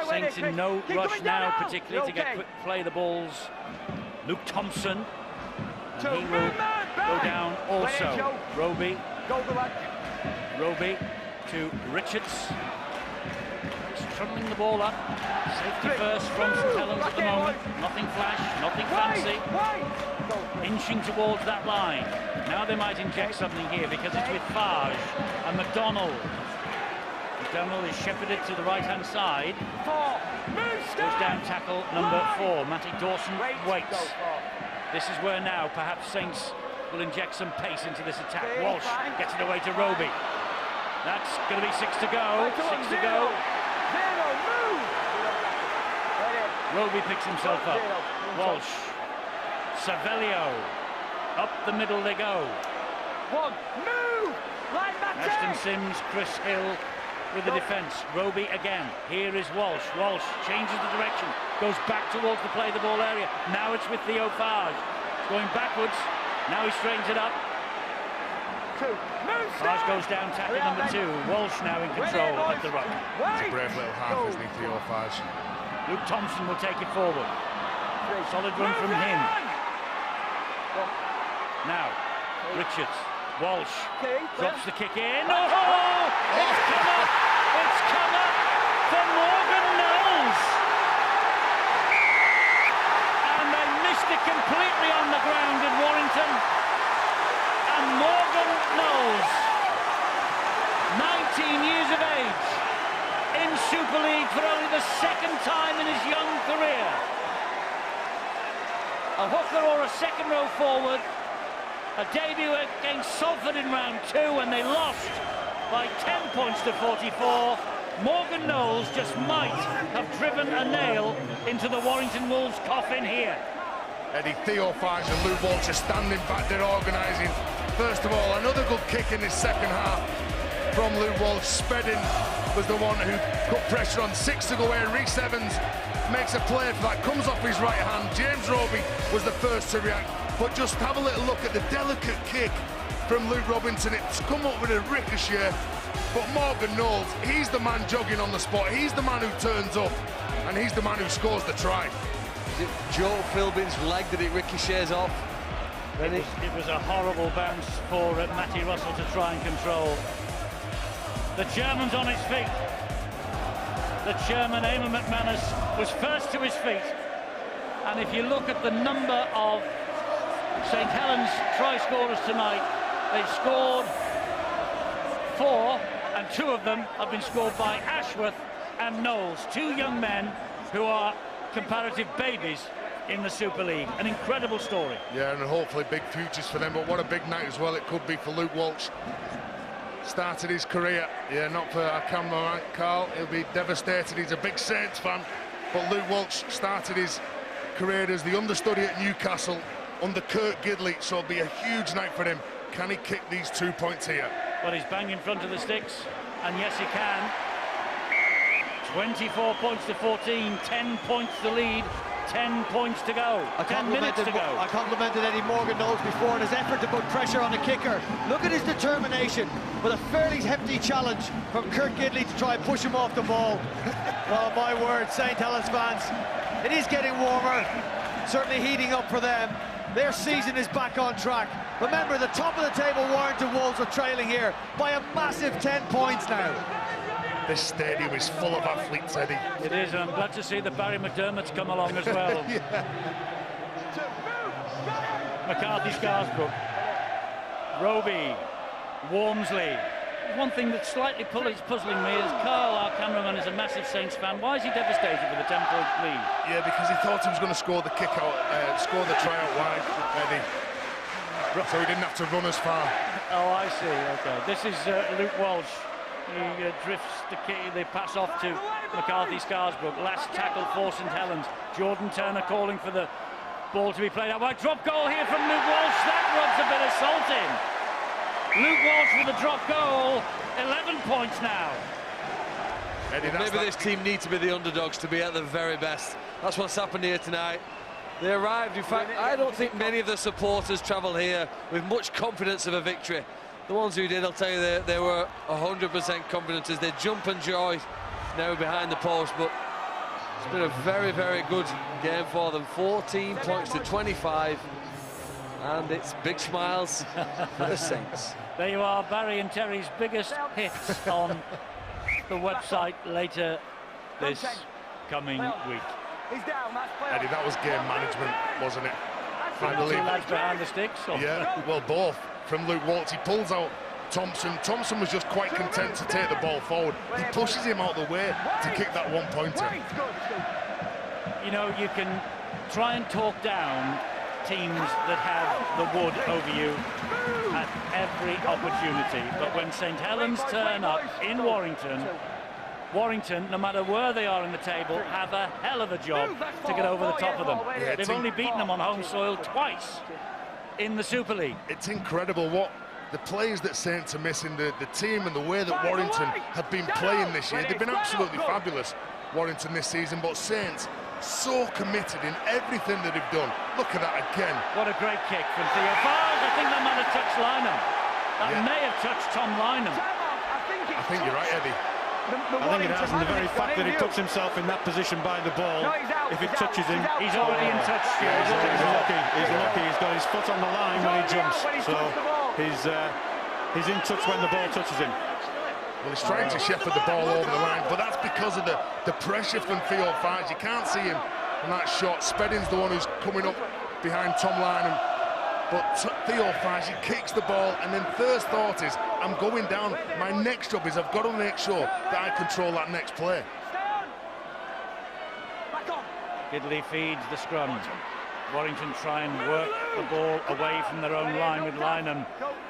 Saints in no rush now, particularly to get quick play the balls. Luke Thompson, and he will go down also. Roby to Richards. Trundling the ball up. Safety first from St Helens at the moment. Nothing flash, nothing fancy. Inching towards that line. Now they might inject something here because it's with Farge and McDonald. McDonald is shepherded to the right-hand side. Goes down tackle number 4. Matty Dawson waits. This is where now perhaps Saints will inject some pace into this attack. Walsh gets it away to Roby. That's going to be 6 to go. 6 to go. Roby picks himself up. Walsh. Savelio. Up the middle they go. Ashton Sims, Chris Hill with the defence. Roby again. Here is Walsh. Walsh changes the direction. Goes back towards the play the ball area. Now it's with Theo Farge. Going backwards. Now he straightens it up. Farge goes down, tackle number 2. Walsh now in control at the ruck. It's a brave little half, isn't he, Theo Farge? Luke Thompson will take it forward. Solid run from him. Now, Richards. Walsh drops the kick in. Oh! It's come up! It's come up for Morgan Knowles! And they missed it completely on the ground in Warrington. And Morgan Knowles, 19 years of age, in Super League for only the 2nd time in his young career. A hooker or a second row forward. A debut against Salford in round 2 when they lost by 10 points to 44. Morgan Knowles just might have driven a nail into the Warrington Wolves' coffin here. Eddie, Theo Farge and Luke Walsh are standing back, they're organising. First of all, another good kick in this second half from Luke Walsh. Spedding was the one who put pressure on. 6 to go here. Rhys Evans makes a play for that, comes off his right hand. James Roby was the first to react. But just have a little look at the delicate kick from Luke Robinson. It's come up with a ricochet, but Morgan Knowles, he's the man jogging on the spot. He's the man who turns up, and he's the man who scores the try. Is it Joe Philbin's leg that it ricochets off? It was a horrible bounce for Matty Russell to try and control. The German's on his feet. The German, Eamon McManus, was first to his feet. And if you look at the number of St Helens try scorers tonight, they've scored 4, and 2 of them have been scored by Ashworth and Knowles, 2 young men who are comparative babies in the Super League. An incredible story. Yeah, and hopefully big futures for them, but what a big night as well it could be for Luke Walsh. Started his career, yeah, not for our cameraman Carl, he'll be devastated. He's a big Saints fan, but Luke Walsh started his career as the understudy at Newcastle under Kurt Gidley, so it'll be a huge night for him. Can he kick these 2 points here? Well, he's bang in front of the sticks, and yes, he can. 24 points to 14, 10 points to lead, 10 points to go, 10 minutes to go. I complimented Eddie Morgan Knowles before on his effort to put pressure on the kicker. Look at his determination with a fairly hefty challenge from Kurt Gidley to try and push him off the ball. Oh, my word, St Helens fans, it is getting warmer, certainly heating up for them. Their season is back on track. Remember, the top of the table, Warrington Wolves are trailing here by a massive 10 points now. This stadium is full of athletes, Eddie. It is, and I'm glad to see that Barry McDermott's come along as well. Yeah. McCarthy, Scarsbrook, Roby, Walmsley. One thing that's slightly puzzling me is Carl, our cameraman, is a massive Saints fan. Why is he devastated with a 10-point lead? Yeah, because he thought he was going to score the kick out, score the try out wide, Eddie. So he didn't have to run as far. Oh, I see. Okay, this is Luke Walsh. He drifts the pass off to McCarthy Scarsbrook. Last tackle for St Helens. Jordan Turner calling for the ball to be played out wide. Drop goal here from Luke Walsh. That rubs a bit of salt in. Luke Walsh with a drop goal. 11 points now. Eddie, maybe this team need to be the underdogs to be at the very best. That's what's happened here tonight. They arrived. In fact, I don't think many of the supporters travelled here with much confidence of a victory. The ones who did, I'll tell you, they were 100% confident as they jump and joy now behind the post. But it's been a very, very good game for them. 14 points to 25, and it's big smiles for the Saints. There you are, Barry and Terry's biggest hits on the website later this coming week. Eddie, that was game management, wasn't it? I believe. 2 lads behind the sticks. Or? Yeah, well, both. From Luke Walsh, he pulls out Thompson. Thompson was just quite content to take the ball forward. He pushes him out of the way to kick that 1-pointer. You know, you can try and talk down teams that have the wood over you at every opportunity, but when St Helens turn up in Warrington, no matter where they are in the table, have a hell of a job to get over the top of them. Yeah, they've only beaten them on home soil twice in the Super League. It's incredible what the players that Saints are missing, the team and the way that Warrington have been playing this year. They've been absolutely fabulous, Warrington, this season, but Saints so committed in everything that they've done. Look at that again. What a great kick from Theo Fars. I think that might have touched Lynham. That may have touched Tom Lynham. I think you're right, Eddie. I think it has, and the very fact that he puts himself in that position by the ball, if it touches him, he's already in touch. He's lucky. He's got his foot on the line when he jumps, so he's in touch when the ball touches him. Well, he's trying to shepherd the ball over the line, but that's because of the pressure from Theo Fines. You can't see him on that shot. Spedding's the one who's coming up behind Tom Lynham. But Theo Fines, he kicks the ball, and then first thought is, I'm going down. My next job is I've got to make sure that I control that next play. Gidley feeds the scrum. Warrington try and work the ball away from their own line with Lynham.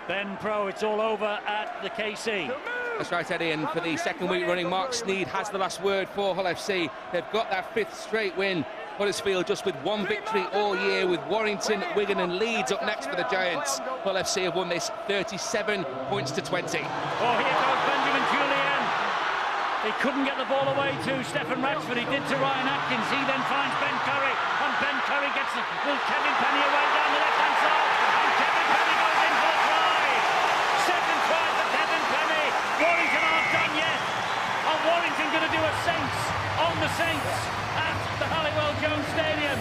Ben Pro, it's all over at the KC. That's right, Eddie, and for the second week running, Mark Sneed has the last word for Hull FC. They've got their 5th straight win. Huddersfield just with 1 victory all year, with Warrington, Wigan and Leeds up next for the Giants. Hull FC have won this 37 points to 20. Oh, here goes Benjamin Julian. He couldn't get the ball away to Stephen Ratchford. He did to Ryan Atkins. He then finds Ben Curry, and Ben Curry gets Kevin Penny away down the left-hand side, and Kevin Penny goes in for the try. going to do a Saints on the Saints at the Halliwell Jones Stadium.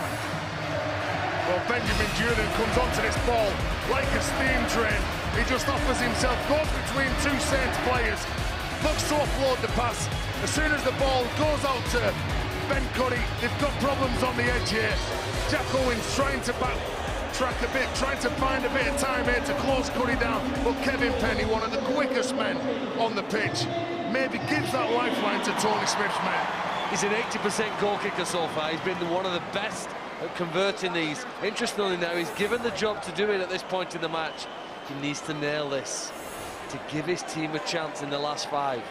Well, Benjamin Julian comes onto this ball like a steam train. He just offers himself, goes between two Saints players, looks to offload the pass. As soon as the ball goes out to Ben Curry, they've got problems on the edge here. Jack Owens trying to backtrack a bit, trying to find a bit of time here to close Curry down. But Kevin Penny, one of the quickest men on the pitch, maybe gives that lifeline to Tony Smith's men. He's an 80% goal kicker so far. He's been one of the best at converting these. Interestingly now, he's given the job to do it at this point in the match. He needs to nail this to give his team a chance in the last 5.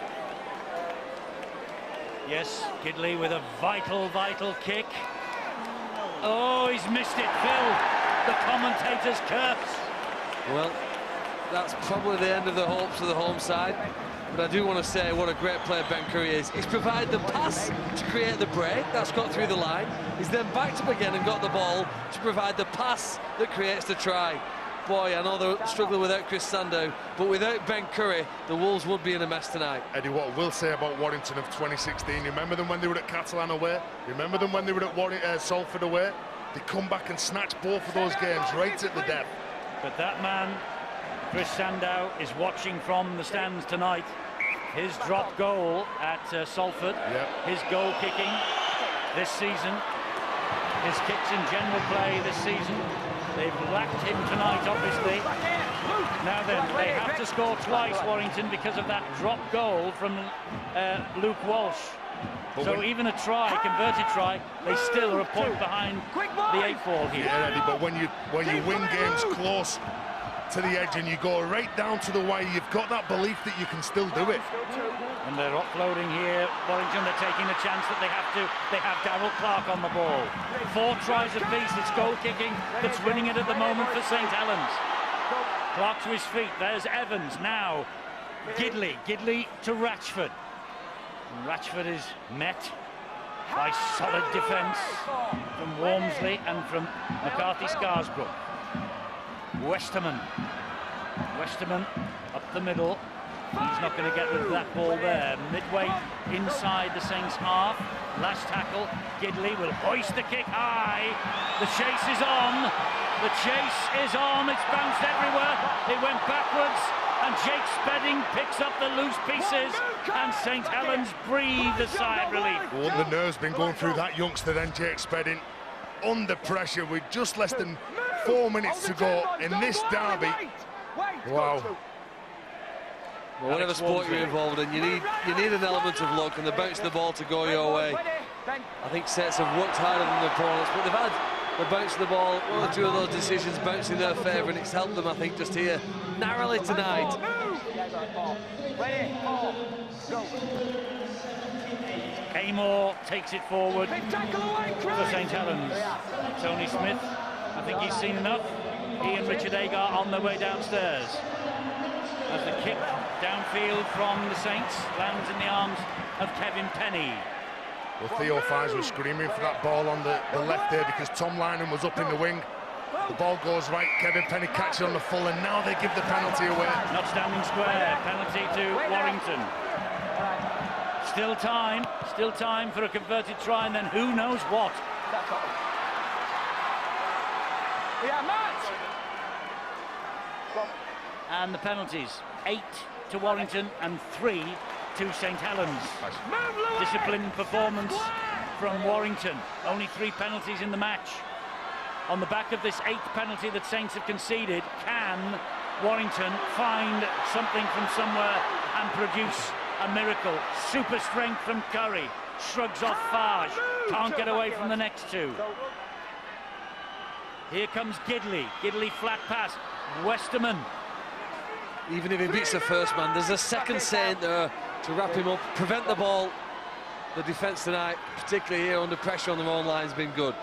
Yes, Gidley with a vital kick. Oh, he's missed it, Phil. The commentator's curse. Well, that's probably the end of the hopes of the home side. But I do want to say what a great player Ben Curry is. He's provided the pass to create the break. That's got through the line. He's then backed up again and got the ball to provide the pass that creates the try. Boy, I know they're struggling without Chris Sandow, but without Ben Curry, the Wolves would be in a mess tonight. Eddie, what I will say about Warrington of 2016, remember them when they were at Catalan away? Remember them when they were at Salford away? They come back and snatch both of those games right at the death. But that man, Chris Sandow, is watching from the stands tonight. His drop goal at Salford, his goal kicking this season, his kicks in general play this season. They've lacked him tonight, obviously. Now then, they have to score twice, Warrington, because of that drop goal from Luke Walsh. So even a try, converted try, they still are a point behind the 8-ball here. Yeah, Eddie, but when you win games close to the edge and you go right down to the wire, you've got that belief that you can still do it. And they're offloading here. Warrington, they're taking a chance that they have Darrell Clark on the ball. 4 tries apiece. It's goal kicking that's winning it at the moment for St Helens. Clark to his feet. There's Evans now. Gidley to Ratchford. And Ratchford is met by solid defence from Walmsley and from McCarthy Scarsbrook. Westerman up the middle. He's not going to get rid of that ball there. Midway inside the Saints half. Last tackle. Gidley will hoist the kick high. The chase is on. The chase is on. It's bounced everywhere. It went backwards. And Jake Spedding picks up the loose pieces. And St Helens breathe a sigh of relief. Oh, the nerves been going through that youngster then, Jake Spedding. Under pressure with just less than 4 minutes to go in this derby. Wow. Well, whatever sport you're involved in, you need an element of luck, and the bounce of the ball to go your way. I think Saints have worked harder than their opponents, but they've had the bounce of the ball, 1 or 2 of those decisions bounce in their favour, and it's helped them, I think, just here narrowly tonight. Amor takes it forward for St Helens. Tony Smith, I think he's seen enough. He and Richard Agar on their way downstairs. As the kick downfield from the Saints lands in the arms of Kevin Penny. Well, Theo Fives was screaming for that ball on the left there because Tom Lynham was up in the wing. The ball goes right, Kevin Penny catches it on the full, and now they give the penalty away. Not standing square, penalty to Warrington. Still time for a converted try, and then who knows what. And the penalties, 8 to Warrington and 3 to St Helens. Disciplined performance from Warrington. Only 3 penalties in the match. On the back of this 8th penalty that Saints have conceded, can Warrington find something from somewhere and produce a miracle? Super strength from Curry. Shrugs off Farge. Can't get away from the next 2. Here comes Gidley. Gidley flat pass. Westerman. Even if he beats the first man, there's a second Saint there to wrap him up, prevent the ball. The defence tonight, particularly here under pressure on their own line, has been good.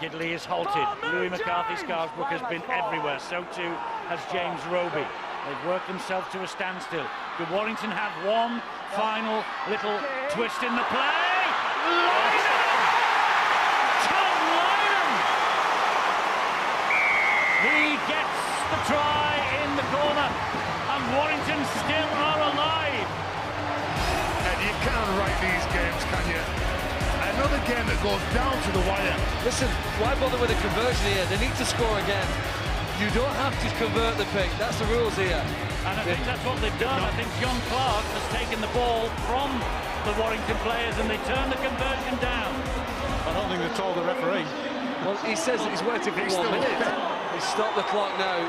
Gidley is halted. Louis McCarthy Scarsbrook has been everywhere. So too has James Roby. They've worked themselves to a standstill. Could Warrington have one final little twist in the play? Lynham! Tom Lynham! He gets the try in the corner, and Warrington still are alive. And you can't write these games, can you? Another game that goes down to the wire. Listen, why bother with a conversion here? They need to score again. You don't have to convert the pick. That's the rules here. And I think that's what they've done. I think John Clark has taken the ball from the Warrington players and they turn the conversion down. I don't think they told the referee. Well, he says that he's waiting for 1 minute. He's stopped the clock now.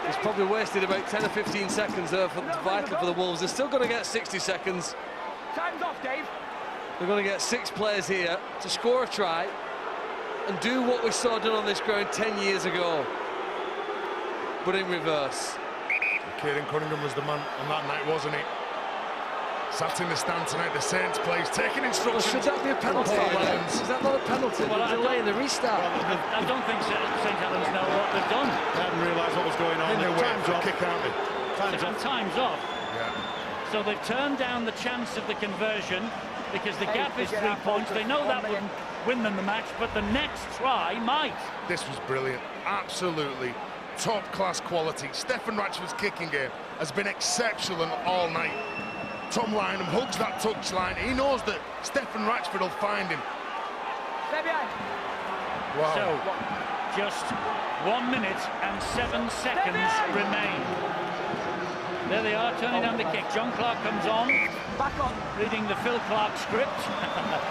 He's probably wasted about 10 or 15 seconds there, vital for the Wolves. They're still going to get 60 seconds. Time's off, Dave. They're going to get 6 players here to score a try and do what we saw done on this ground 10 years ago, but in reverse. Kieran Cunningham was the man on that night, wasn't he? Sat in the stand tonight, the Saints plays, taking instructions. Well, should that be a penalty? Is that not a penalty? Well, Delay in the restart. I don't think St Helens know what they've done. They hadn't realised what was going on. They're waiting Time's for a off. kick, aren't they? Time's off. Yeah. So they've turned down the chance of the conversion because the gap is 3 points. They know that wouldn't win them the match, but the next try might. This was brilliant, absolutely top-class quality. Stefan Ratchford's kicking game has been exceptional all night. Tom Lynham hugs that touchline. He knows that Stefan Ratchford will find him. Wow. So, just 1 minute and 7 seconds remain. There they are, turning down the kick. John Clark comes on, Back on. reading the Phil Clark script,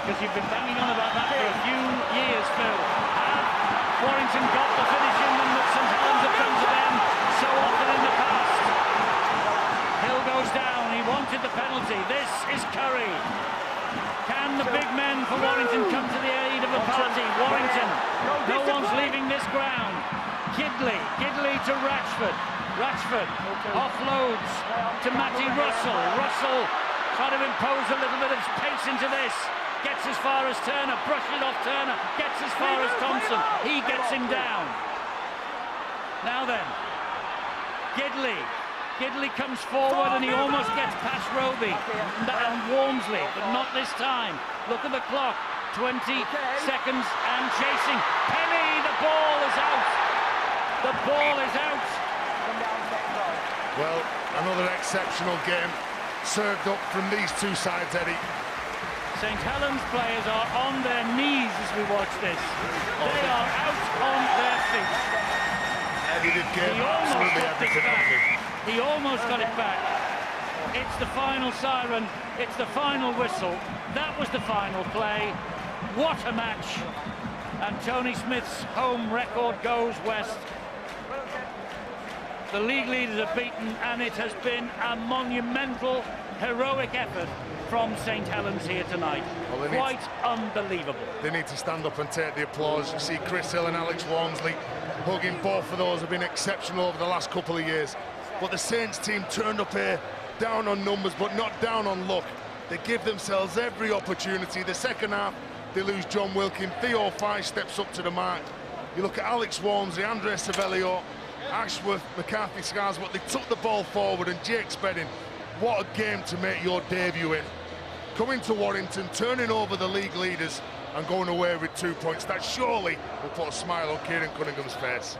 because you've been banging on about that for a few years, Phil. Have Warrington got the finish in them that St Helens have done to them so often in the past? Hill goes down, he wanted the penalty. This is Curry. Can the big men for Warrington come to the aid of the party? Warrington, no one's leaving this ground. Gidley to Ratchford. Ratchford offloads to Matty Russell. Russell trying to impose a little bit of pace into this. Gets as far as Turner, brushes off Turner, gets as far as Thompson. He gets him down. Now then, Gidley comes forward and he almost gets past Roby and Walmsley, but not this time. Look at the clock, 20 seconds and chasing. Penny, the ball is out. The ball is out. Well, another exceptional game served up from these two sides, Eddie. St Helens players are on their knees as we watch this. They are out on their feet. Eddie did give He almost absolutely got this everything out of him. back. He almost got it back. It's the final siren. It's the final whistle. That was the final play. What a match. And Tony Smith's home record goes west. The league leaders are beaten, and it has been a monumental, heroic effort from St Helens here tonight. Well, quite unbelievable. They need to stand up and take the applause. You see Chris Hill and Alex Walmsley hugging. Both of those have been exceptional over the last couple of years. But the Saints team turned up here down on numbers, but not down on luck. They give themselves every opportunity. The second half, they lose John Wilkin. Theo Fife steps up to the mark. You look at Alex Walmsley, Andre Savelio, Ashworth, McCarthy, Scarsworth. They took the ball forward, and Jake Spedding, what a game to make your debut in. Coming to Warrington, turning over the league leaders and going away with 2 points. That surely will put a smile on Kieran Cunningham's face.